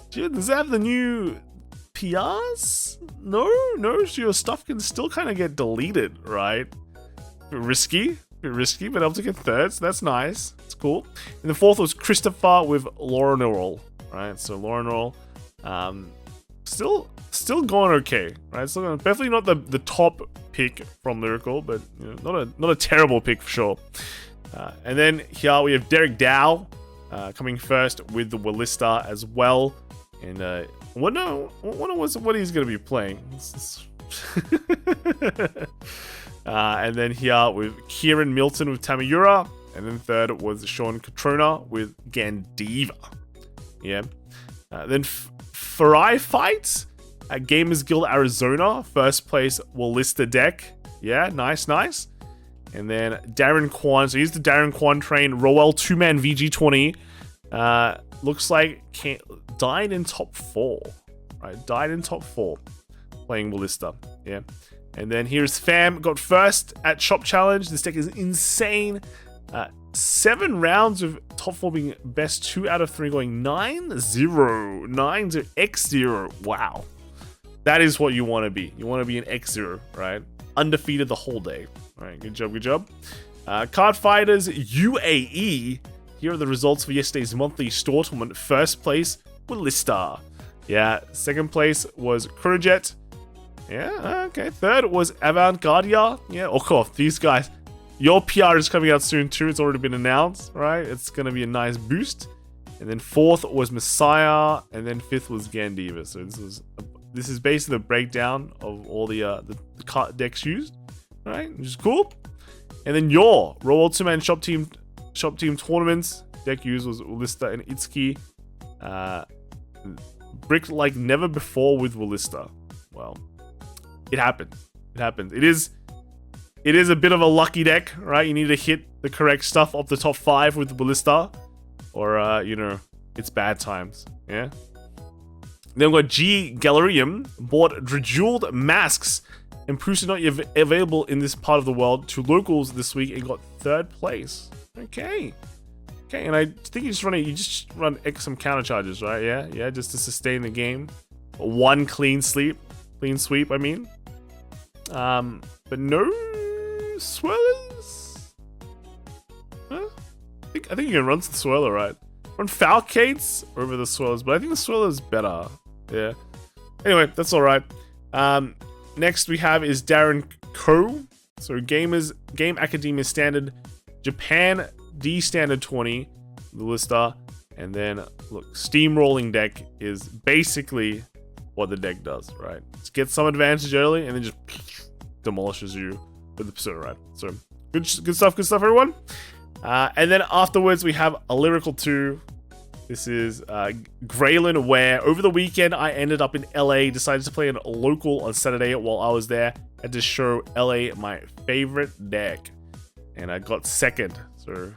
Does that have the new PRs? No, so your stuff can still kind of get deleted, right? Bit risky, but able to get third, so that's nice. It's cool. And the fourth was Christopher with Lianorn, right? So Lianorn, still going okay, right? Still going, definitely not the top pick from Lyrical, but, you know, not a terrible pick for sure. And then here we have Derek Dow coming first with the Welstra as well. And I wonder what he's going to be playing. And then here with Kieran Milton with Tamayura. And then third was Sean Katrona with Gandeeva. Yeah. Then Farai Fights at Gamers Guild Arizona. First place Welstra deck. Yeah, nice. And then Darren Kwan. So he's the Darren Kwan train. Roel 2-man VG20. Looks like died in top 4. Right, died in top 4 playing Welstra. Yeah. And then here's Fam, got first at Shop Challenge. This deck is insane. 7 rounds of top 4 being best 2 out of 3, going 9-0. 9-0 X0. Wow. That is what you want to be. You want to be an X0, right? Undefeated the whole day. All right, good job, good job. Card Fighters UAE. Here are the results for yesterday's monthly store tournament. First place, Welstra. Yeah, second place was Chronojet. Yeah, okay. Third was Avant-Gardia. Yeah, of course, these guys. Your PR is coming out soon too. It's already been announced, right? It's going to be a nice boost. And then fourth was Messiah. And then fifth was Gandeeva. So this is basically the breakdown of all the decks used, right? Which is cool. And then your Royal Two-Man Shop Team tournaments. Deck used was Welstra and Itsuki. Bricked like never before with Welstra. Well, it happened. It happened. It is a bit of a lucky deck, right? You need to hit the correct stuff off the top 5 with Welstra, or you know, it's bad times. Yeah. Then we got G Galerium bought Drajeweled Masques and proves to not yet available in this part of the world to locals this week and got 3rd place. Okay. Okay, and I think you just run some counter charges, right? Yeah, just to sustain the game. 1 clean sweep, I mean. But no swirlers? Huh? I think you can run the swirler, right? Run Falcates over the swirlers, but I think the swirler is better. Yeah. Anyway, that's alright. Next we have is Darren Ko. So Game Academia Standard, Japan D Standard 20, the Welstra, and then look, Steamrolling deck is basically what the deck does, right? Just get some advantage early and then just demolishes you with the Persona, right? So good stuff, everyone. And then afterwards we have a Lyrical 2. This is Greydon, where over the weekend I ended up in LA, decided to play a local on Saturday while I was there, and to show LA my favorite deck. And I got 2nd. So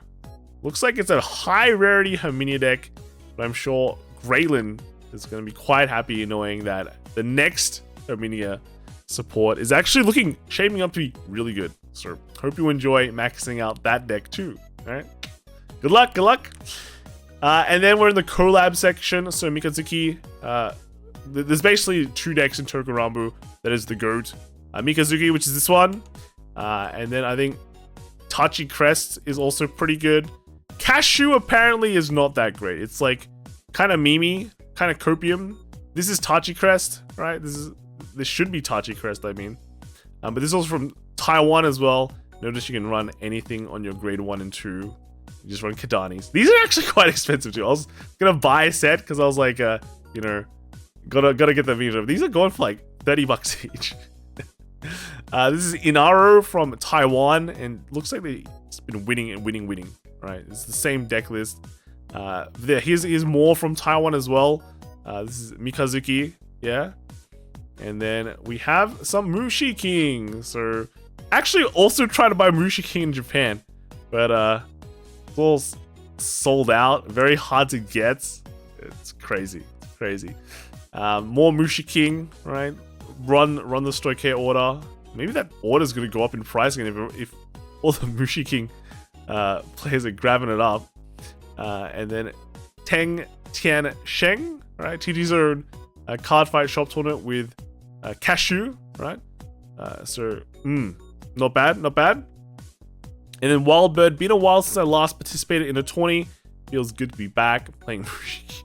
looks like it's a high rarity Herminia deck, but I'm sure Greydon is going to be quite happy knowing that the next Herminia support is actually shaping up to be really good. So hope you enjoy maxing out that deck too. All right, good luck. And then we're in the collab section. So Mikazuki, there's basically 2 decks in Tokurambu. That is the GOAT. Mikazuki, which is this one. And then I think Tachi Crest is also pretty good. Cashew apparently is not that great. It's like kind of memey, kind of copium. This is Tachi Crest, right? This should be Tachi Crest, I mean. But this is also from Taiwan as well. Notice you can run anything on your grade 1 and 2. You just run Kadanis. These are actually quite expensive too. I was gonna buy a set because I was like, you know, gotta get the meter. These are going for like $30 each. This is Inaro from Taiwan, and looks like they've been winning and winning. Right, it's the same deck list. Here's more from Taiwan as well. This is Mikazuki, yeah. And then we have some Mushi King. So actually also trying to buy Mushi King in Japan, but it's all sold out. Very hard to get. It's crazy. More Mushi King, right? Run the Stoike order. Maybe that order is going to go up in price again if all the Mushi King players are grabbing it up. And then Teng Tian Sheng, right? TG's own card fight shop tournament with Cashew, right? Not bad. And then Wildbird, been a while since I last participated in a 20. Feels good to be back playing Mushi.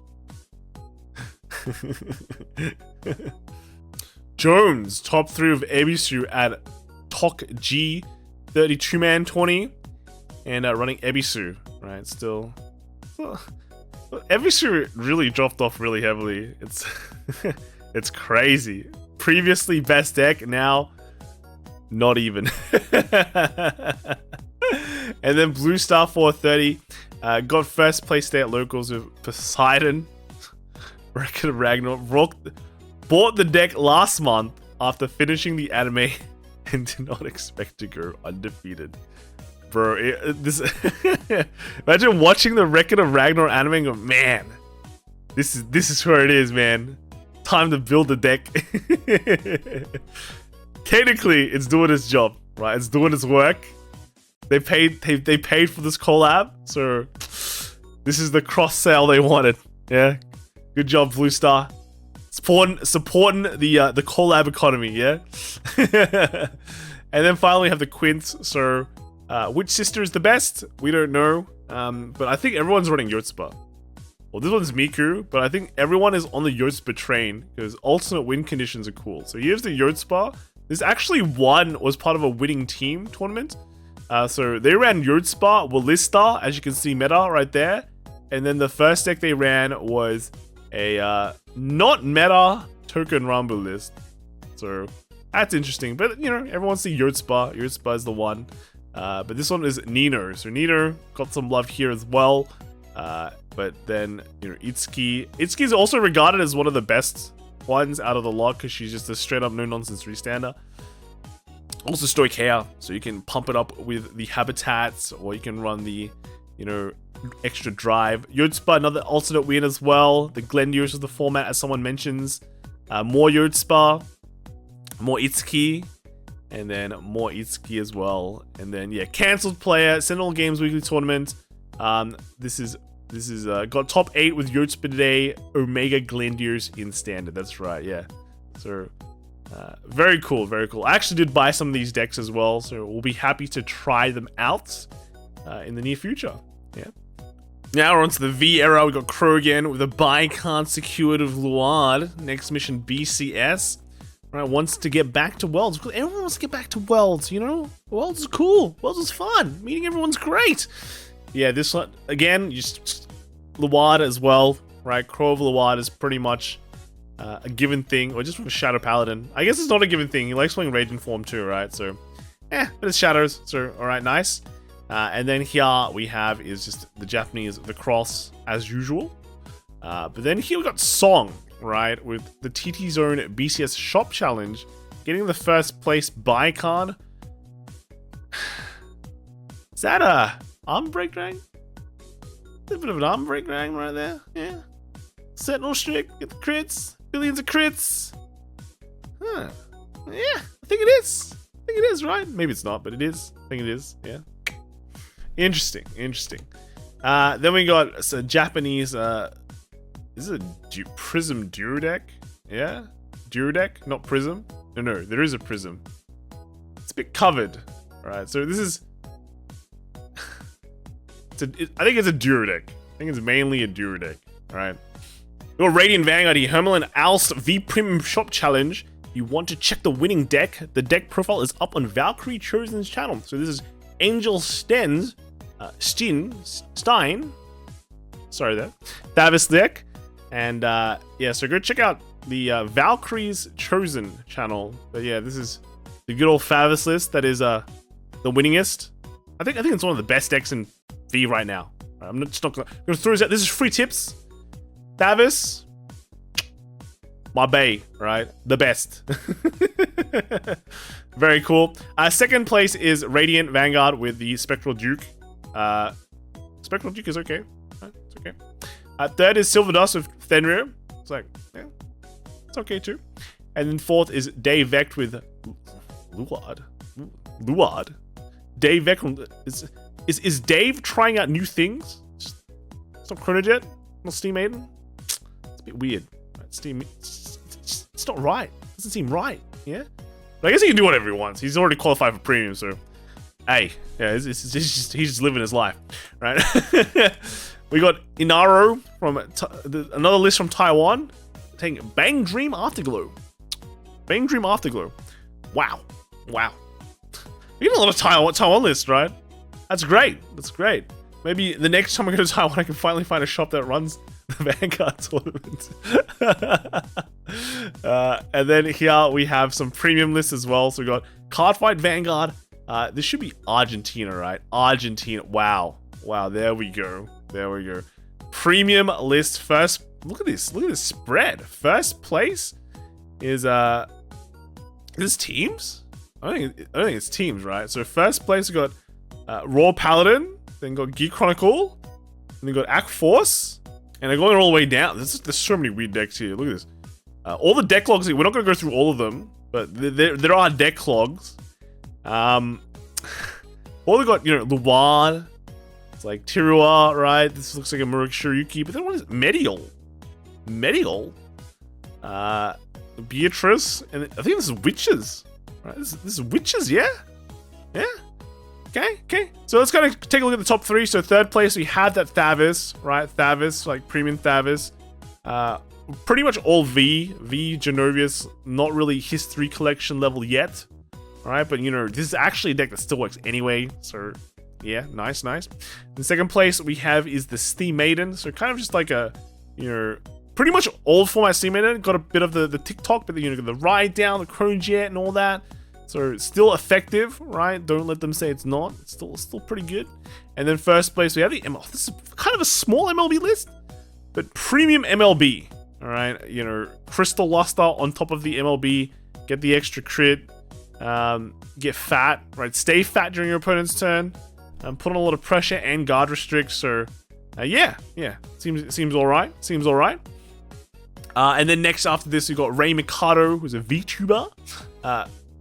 Jones, top 3 of Ebisu at Tok G, 32-man 20, and running Ebisu, right? Still, Ebisu really dropped off really heavily. It's crazy. Previously best deck, now not even. And then Blue Star 430 got 1st place there at locals with Poseidon. Record of Ragnar bought the deck last month after finishing the anime and did not expect to go undefeated. Bro, imagine watching the Record of Ragnar anime and go, man, this is where it is, man. Time to build the deck. Technically, it's doing its job, right? It's doing its work. They paid for this collab, so this is the cross sale they wanted. Yeah, good job, Blue Star. supporting the collab economy, yeah. And then finally we have the Quints. So which sister is the best? We don't know. But I think everyone's running Youthberk. Well, this one's Miku, but I think everyone is on the Youthberk train because alternate win conditions are cool. So here's the Youthberk. This actually was part of a winning team tournament. So they ran Youthberk, Welstra, as you can see meta right there. And then the first deck they ran was a not meta token Rumble list. So that's interesting. But, you know, everyone see Youthberk. Youthberk is the one. But this one is Nino. So Nino got some love here as well. But then, you know, Itsuki. Itsuki is also regarded as one of the best ones out of the lot because she's just a straight up no nonsense restander. Also Stoicheia, so you can pump it up with the habitats, or you can run the, you know, extra drive. Youthberk, another alternate win as well. The Glendios is the format, as someone mentions. More Youthberk, more Itsuki, and then more Itsuki as well. And then yeah, cancelled player, Sentinel Games Weekly Tournament. This is got top 8 with Youthberk today. Omega Glendios in standard. That's right, yeah. So very cool, very cool. I actually did buy some of these decks as well, so we'll be happy to try them out in the near future. Yeah. Now we're on to the V era. We got Krogan with a Bicon secured of Luard. Next mission BCS. Right, wants to get back to Worlds. Everyone wants to get back to Worlds, you know? Worlds is cool. Worlds is fun. Meeting everyone's great. Yeah, this one, again, Luard as well, right? Crow of Luard is pretty much a given thing, or just with Shadow Paladin. I guess it's not a given thing. He likes playing Raging form too, right? So, but it's Shadows, so alright, nice. And then here we have is just the Japanese, the Cross, as usual. But then here we got Song, right? With the TT Zone BCS Shop Challenge, getting the first place Bicon. Is that a arm break drag? A bit of an arm break drag right there, yeah. Sentinel Streak, get the crits. Billions of crits. Huh. Yeah, I think it is. I think it is, right? Maybe it's not, but it is. I think it is, yeah. Interesting, interesting. Then we got a Japanese, this is a Prism Duro deck? Yeah? Duro deck, not Prism? No, there is a Prism. It's a bit covered. Alright, so this is... I think it's a Duro deck. I think it's mainly a Duro deck. Alright. We got Radiant Vanguard here. Hermelin Alst V Premium Shop Challenge. You want to check the winning deck? The deck profile is up on Valkyrie Chosen's channel. So this is Angel Stein. Sorry there. Thavis deck. And yeah, so go check out the Valkyrie's Chosen channel. But yeah, this is the good old Thavis list that is the winningest. I think it's one of the best decks in V right now. I'm just not gonna throw this out. This is free tips. Thavis, my bae, right? The best. Very cool. Second place is Radiant Vanguard with the Spectral Duke. Spectral Duke is okay. It's okay. Third is Silver Dust with Fenrir. It's like, yeah, it's okay too. And then fourth is Dave Vect with Luard. Dave Vect is Dave trying out new things? It's not Chronojet, not Steam Maiden. It's a bit weird. Steam, it's not right. It doesn't seem right. Yeah, but I guess he can do whatever he wants. He's already qualified for premium, so hey, yeah, he's just living his life, right? We got Inaro from another list from Taiwan, taking Bang Dream Afterglow. Bang Dream Afterglow. Wow. We get a lot of Taiwan lists, right? That's great. That's great. Maybe the next time I go to Taiwan, I can finally find a shop that runs the Vanguard tournament. And then here we have some premium lists as well. So we got Cardfight Vanguard. This should be Argentina, right? Argentina. Wow. There we go. Premium list first. Look at this spread. First place is is this teams? I don't think it's teams, right? So first place we got Raw Paladin, then got Geek Chronicle, and then got Act Force, and they're going all the way down. There's so many weird decks here. Look at this. All the deck logs. We're not going to go through all of them, but there are deck logs. All they got, you know, Luan. It's like Tirua, right? This looks like a Muruk Shiryuki, but then what is it? Medial? Beatrice, and I think this is witches. Right, this is witches, yeah? Yeah? Okay. So let's kind of take a look at the top 3. So third place, we have that Thavis, right? Thavis, like premium Thavis. Pretty much all V Genovius, not really history collection level yet. Alright, but you know, this is actually a deck that still works anyway. So yeah, nice. In second place, we have is the Steam Maiden. So kind of just like a, you know, pretty much old format Steam Maiden. Got a bit of the TikTok, but you know, the ride down, the Chronojet and all that. So still effective, right? Don't let them say it's not. It's still pretty good. And then first place, we have the ML. This is kind of a small MLB list, but premium MLB. All right, you know, Crystal Luster on top of the MLB. Get the extra crit. Get fat, right? Stay fat during your opponent's turn. Put on a lot of pressure and guard restrict. So yeah. Seems all right. And then next after this, we got Ray Mikado, who's a VTuber.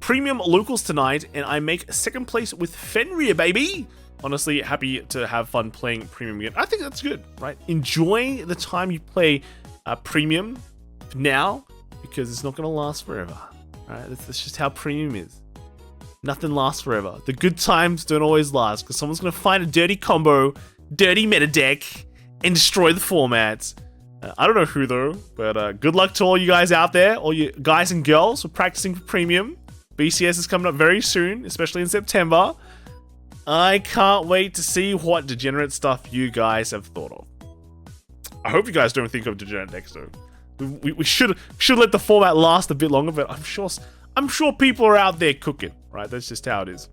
Premium locals tonight, and I make second place with Fenrir, baby. Honestly, happy to have fun playing premium again. I think that's good, right? Enjoy the time you play premium now, because it's not going to last forever. Right? That's just how premium is. Nothing lasts forever. The good times don't always last, because someone's going to find a dirty combo, dirty meta deck, and destroy the format. I don't know who though, but good luck to all you guys out there, all you guys and girls who are practicing for premium. BCS is coming up very soon, especially in September. I can't wait to see what degenerate stuff you guys have thought of. I hope you guys don't think of degenerate decks though. We should let the format last a bit longer, but I'm sure people are out there cooking, right? That's just how it is.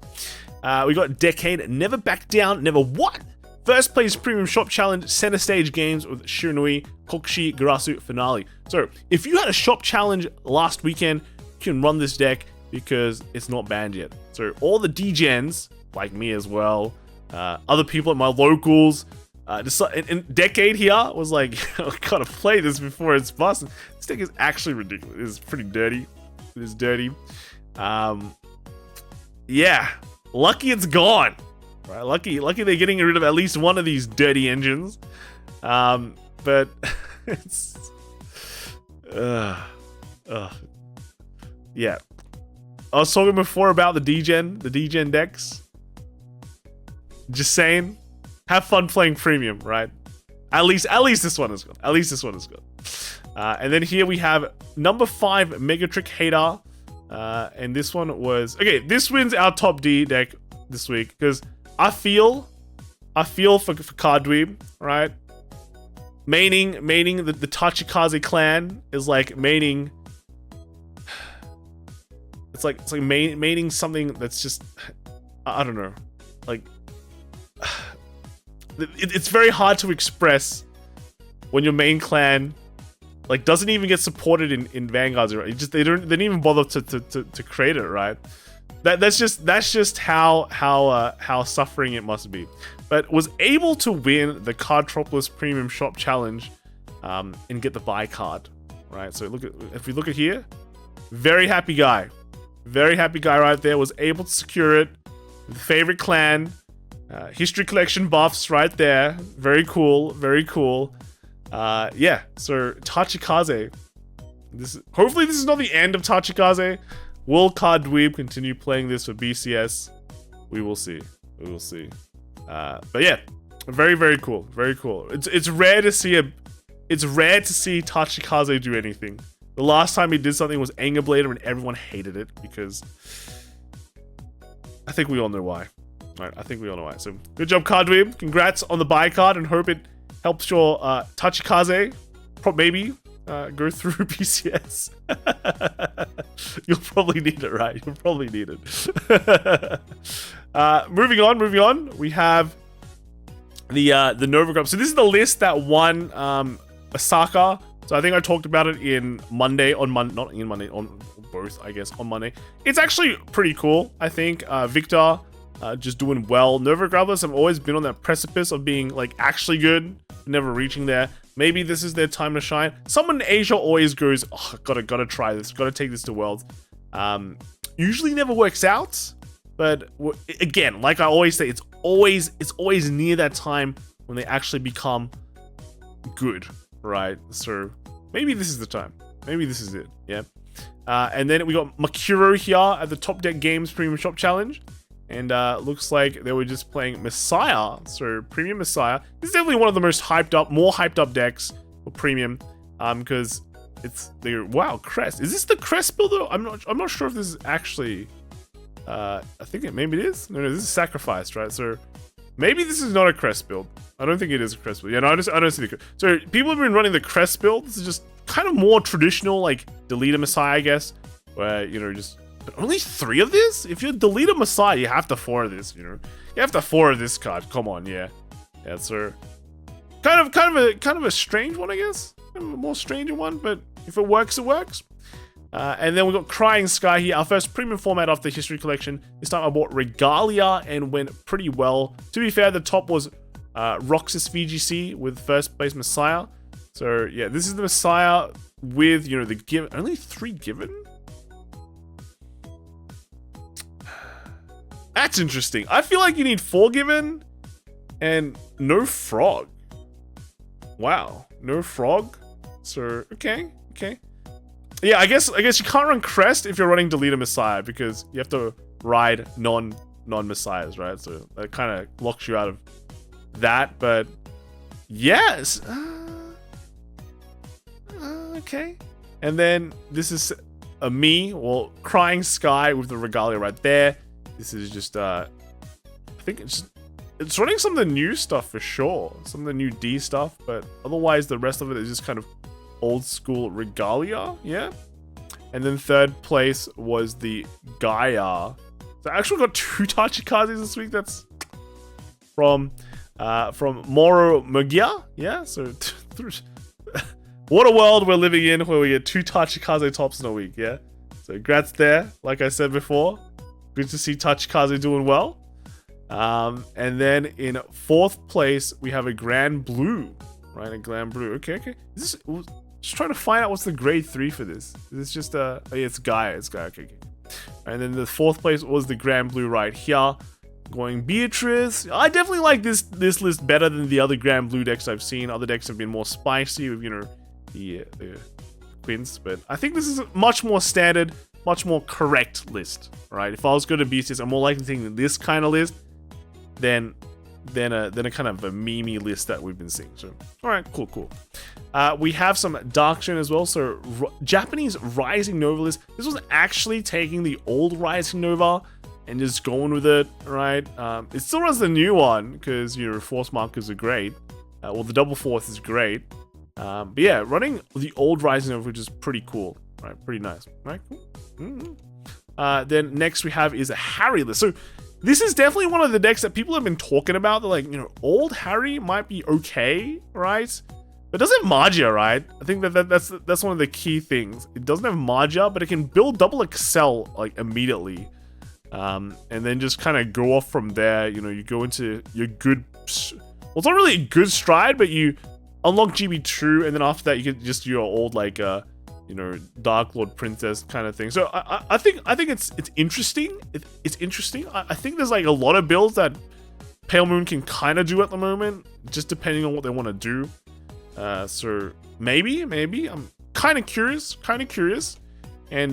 We got Decade, Never Back Down, Never What? First place premium shop challenge, center stage games with Shiranui, Kokushi, Garasu, Finale. So if you had a shop challenge last weekend, you can run this deck, because it's not banned yet. So all the degens, like me as well, other people at my locals, in Decade here was like, I gotta play this before it's busted. This deck is actually ridiculous. It's pretty dirty. It is dirty. Yeah, lucky it's gone. Right, lucky they're getting rid of at least one of these dirty engines. But it's yeah. I was talking before about the degen decks. Just saying, have fun playing premium, right? At least this one is good. And then here we have number 5 Megatrick Hater, and this one was okay. This wins our top D deck this week because I feel for Card Dweeb, right? Maining the Tachikaze clan is like maining. It's like maining something that's just, I don't know, like it's very hard to express when your main clan like doesn't even get supported in Vanguard's, right? They didn't even bother to create it, right? That's just how suffering it must be. But was able to win the Cardtropolis Premium Shop Challenge and get the buy card, right? So if we look at here, very happy guy right there, was able to secure it. Favorite clan, history collection buffs right there. Very cool. Yeah, so Tachikaze. Hopefully this is not the end of Tachikaze. Will Card Dweeb continue playing this for BCS? We will see. But yeah, very cool. It's rare to see Tachikaze do anything. The last time he did something was Anger Blader, and everyone hated it because I think we all know why. All right, So good job, Card Dweeb. Congrats on the buy card, and hope it helps your Tachikaze maybe go through BCS. You'll probably need it, right? Moving on. We have the Nova Group. So this is the list that won Osaka. So I think I talked about it on Monday, on both, I guess, on Monday. It's actually pretty cool, I think. Victor just doing well. Nova Grubblers have always been on that precipice of being like actually good, never reaching there. Maybe this is their time to shine. Someone in Asia always goes, oh, gotta try this, gotta take this to Worlds. Usually never works out, but again, like I always say, it's always near that time when they actually become good, right? So maybe this is the time. Maybe this is it. Yeah. And then we got Makuro here at the Top Deck Games Premium Shop Challenge. And looks like they were just playing Messiah. So Premium Messiah. This is definitely one of the most more hyped up decks for Premium. Because it's the wow, Crest. Is this the Crest builder? I'm not sure if this is actually I think maybe it is. No, this is Sacrificed, right? So maybe this is not a Crest build. I don't think it is a Crest build. Yeah, no, I don't see the. So people have been running the Crest build. This is just kind of more traditional, like Delete a Messiah, I guess, where just. But only 3 of this? If you delete a Messiah, you have to 4 of this. You have to 4 of this card. Come on, yeah. So kind of a strange one, I guess. Kind of a more stranger one, but if it works, it works. And then we got Crying Sky here, our first premium format of the History Collection. This time I bought Regalia and went pretty well. To be fair, the top was Roxas VGC with first place Messiah. So yeah, this is the Messiah with the given. Only 3 given. That's interesting. I feel like you need 4 given and no frog. Wow, no frog. So okay. Yeah, I guess you can't run Crest if you're running Delete a Messiah because you have to ride non-Messiahs, right? So that kind of locks you out of that. But yes, okay. And then this is Crying Sky with the Regalia right there. This is just, I think it's running some of the new stuff for sure. Some of the new D stuff, but otherwise the rest of it is just kind of old school Regalia, yeah? And then 3rd place was the Gaia. So I actually got 2 Tachikazes this week. That's from Moro Mugia, yeah? So, what a world we're living in where we get 2 Tachikaze tops in a week, yeah? So congrats there, like I said before. Good to see Tachikaze doing well. And then in 4th place, we have a Grand Blue. Right, a Grand Blue. Okay. Just trying to find out what's the grade 3 for this. Is this just oh yeah, it's Gaia. Okay. And then the 4th place was the Grand Blue right here. Going Beatrice. I definitely like this list better than the other Grand Blue decks I've seen. Other decks have been more spicy with, the Quints. But I think this is a much more standard, much more correct list, right? If I was going to Beatrice, I'm more likely thinking this kind of list than a kind of a meme list that we've been seeing. So, all right, cool. We have some Darkstone as well. So, Japanese Rising Nova list. This was actually taking the old Rising Nova and just going with it, right? It still runs the new one because force markers are great. Well, the double force is great. But yeah, running the old Rising Nova, which is pretty cool, right? Pretty nice, right? Cool. Then next we have is a Harry list. So this is definitely one of the decks that people have been talking about. They're like, old Harry might be okay, right? But it doesn't have Magia, right? I think that's one of the key things. It doesn't have Magia, but it can build double Excel like immediately. And then just kind of go off from there. You go into your good... Well, it's not really a good stride, but you unlock GB2, and then after that you can just do your old like... Dark Lord Princess kind of thing. So I think it's interesting. It's interesting. I think there's like a lot of builds that Pale Moon can kind of do at the moment, just depending on what they want to do. So maybe I'm kind of curious. And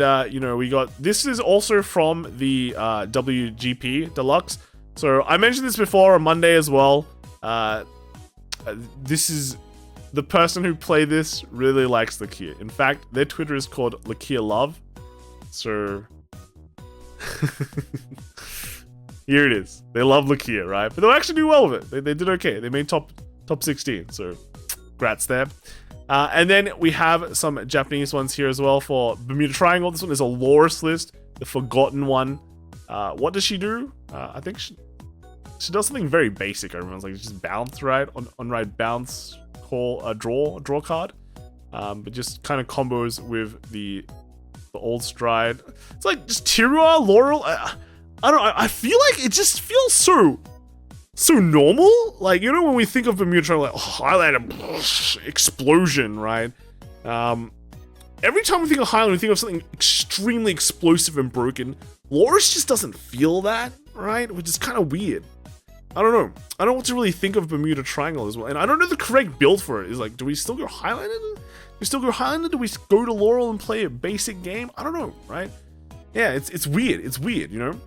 we got this is also from the WGP Deluxe. So I mentioned this before on Monday as well. This is. The person who played this really likes Lakia. In fact, their Twitter is called Lakia Love. So here it is. They love Lakia, right? But they'll actually do well with it. They did okay. They made top 16. So congrats there. And then we have some Japanese ones here as well for Bermuda Triangle. This one is a Loris list, the Forgotten one. What does she do? I think she does something very basic. Everyone's like just bounce, right? On right bounce. A draw card, but just kind of combos with the old stride. It's like just Tirua, Laurel. I don't know. I feel like it just feels so normal. Like when we think of Bermuda Triangle, like Highlander explosion, right? Every time we think of Highlander, we think of something extremely explosive and broken. Loris just doesn't feel that, right? Which is kind of weird. I don't know. I don't know what to really think of Bermuda Triangle as well. And I don't know the correct build for it. Is like, do we still go Highlander? we still go Highlander? Do we go to Laurel and play a basic game? I don't know, right? Yeah, it's weird. It's weird, you know?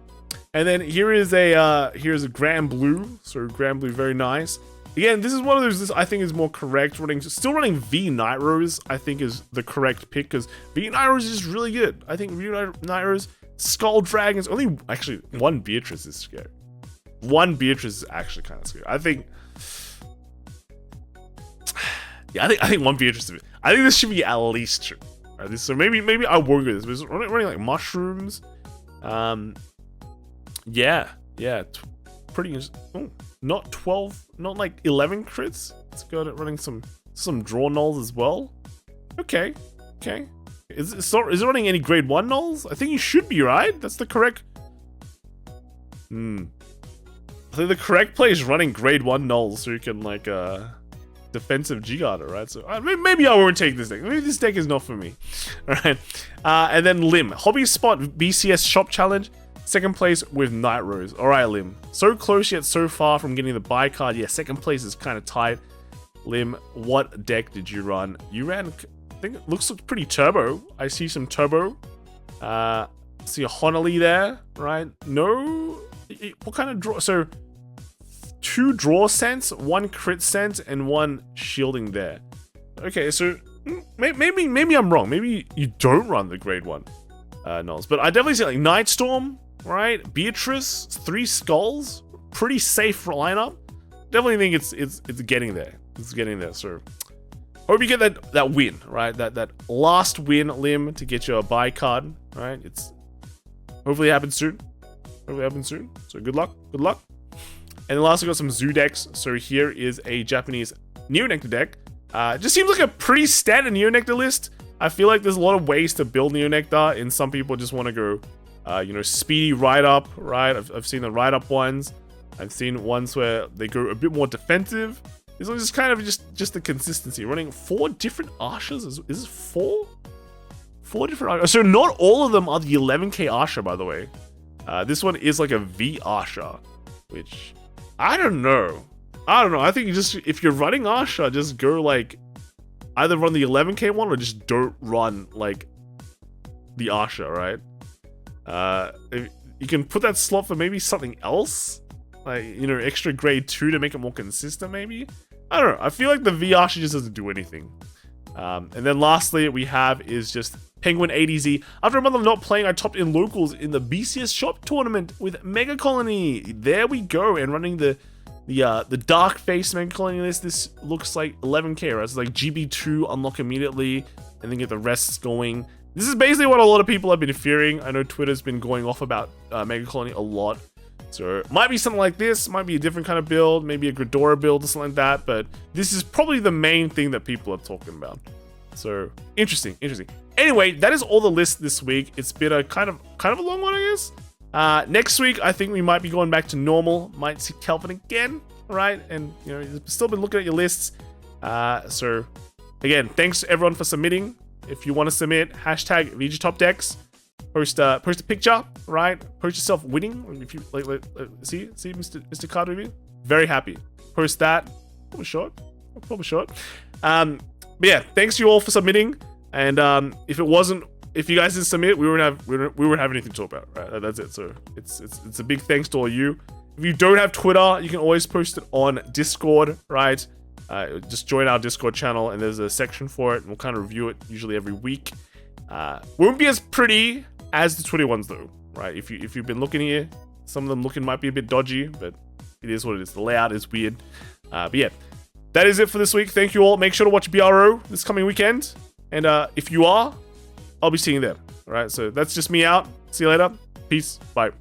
And then here's a Grand Blue. So Grand Blue, very nice. Again, this is one of those, this I think is more correct. Still running V Night Rose, I think is the correct pick, because V Night Rose is just really good. I think V Night Rose, Skull Dragons, only, actually, one Beatrice is scary. One Beatrice is actually kind of scary. I think, yeah, I think one Beatrice, I think this should be at least true. Right, so maybe I won't go this, but running like mushrooms. Yeah, pretty, oh, not 12, not like 11 crits. Let's go to running some draw nulls as well. Okay. Is it running any grade 1 nulls? I think you should be, right? That's the correct. I think the correct play is running grade 1 nulls, so you can like defensive G-Guarder, right? So maybe I won't take this deck. Maybe this deck is not for me. Alright. And then Lim. Hobby Spot BCS Shop Challenge. Second place with Night Rose. Alright, Lim. So close yet so far from getting the buy card. Yeah, second place is kind of tight. Lim, what deck did you run? You ran, I think it looks pretty turbo. I see some turbo. See a Honolly there, right? No? What kind of draw? So, 2 draw sense, 1 crit sense, and 1 shielding there. Okay, so maybe I'm wrong. Maybe you don't run the grade 1 nulls. But I definitely see like Nightstorm, right? Beatrice, 3 skulls, pretty safe lineup. Definitely think it's getting there. It's getting there. So hope you get that win, right? That last win, Lim, to get your buy card, right? It's hopefully it happens soon. So good luck. And then lastly, got some Zoo decks. So here is a Japanese Neonectar deck. Just seems like a pretty standard Neonectar list. I feel like there's a lot of ways to build Neonectar, and some people just want to go, speedy ride up, right? I've seen the ride up ones. I've seen ones where they go a bit more defensive. This one's just kind of just the consistency. Running 4 different Archers. Is this 4? 4 different Archers. So not all of them are the 11k Archer, by the way. This one is like a V Archer, which I don't know. I think if you're running Archer, just go like either run the 11k one or just don't run like the Archer, right? If you can put that slot for maybe something else, like, extra grade 2 to make it more consistent, maybe. I don't know. I feel like the V Archer just doesn't do anything. And then lastly, we have is just Penguin ADZ. After a month of not playing, I topped in locals in the BCS shop tournament with Mega Colony. There we go, and running the Dark Face Mega Colony list. This looks like 11k, right? It's like GB2 unlock immediately, and then get the rests going. This is basically what a lot of people have been fearing. I know Twitter's been going off about Mega Colony a lot. So might be something like this, might be a different kind of build, maybe a Gridora build or something like that, but this is probably the main thing that people are talking about. So interesting. Anyway, that is all the list this week. It's been a kind of a long one, I guess. Next week, I think we might be going back to normal. Might see Kelvin again, right? And still been looking at your lists. So again, thanks to everyone for submitting. If you want to submit, hashtag VGTopDecks. Post a picture, right? Post yourself winning. If you like see Mr. Card review. Very happy. Post that. Probably short. But yeah, thanks you all for submitting. And if you guys didn't submit, we wouldn't have anything to talk about, right? That's it. So it's a big thanks to all you. If you don't have Twitter, you can always post it on Discord, right? Just join our Discord channel, and there's a section for it, and we'll kind of review it usually every week. Won't be as pretty as the Twitter ones though, right? If you've been looking here, some of them might be a bit dodgy, but it is what it is. The layout is weird. But yeah, that is it for this week. Thank you all. Make sure to watch BRO this coming weekend. And if you are, I'll be seeing you there. All right, so that's just me out. See you later. Peace. Bye.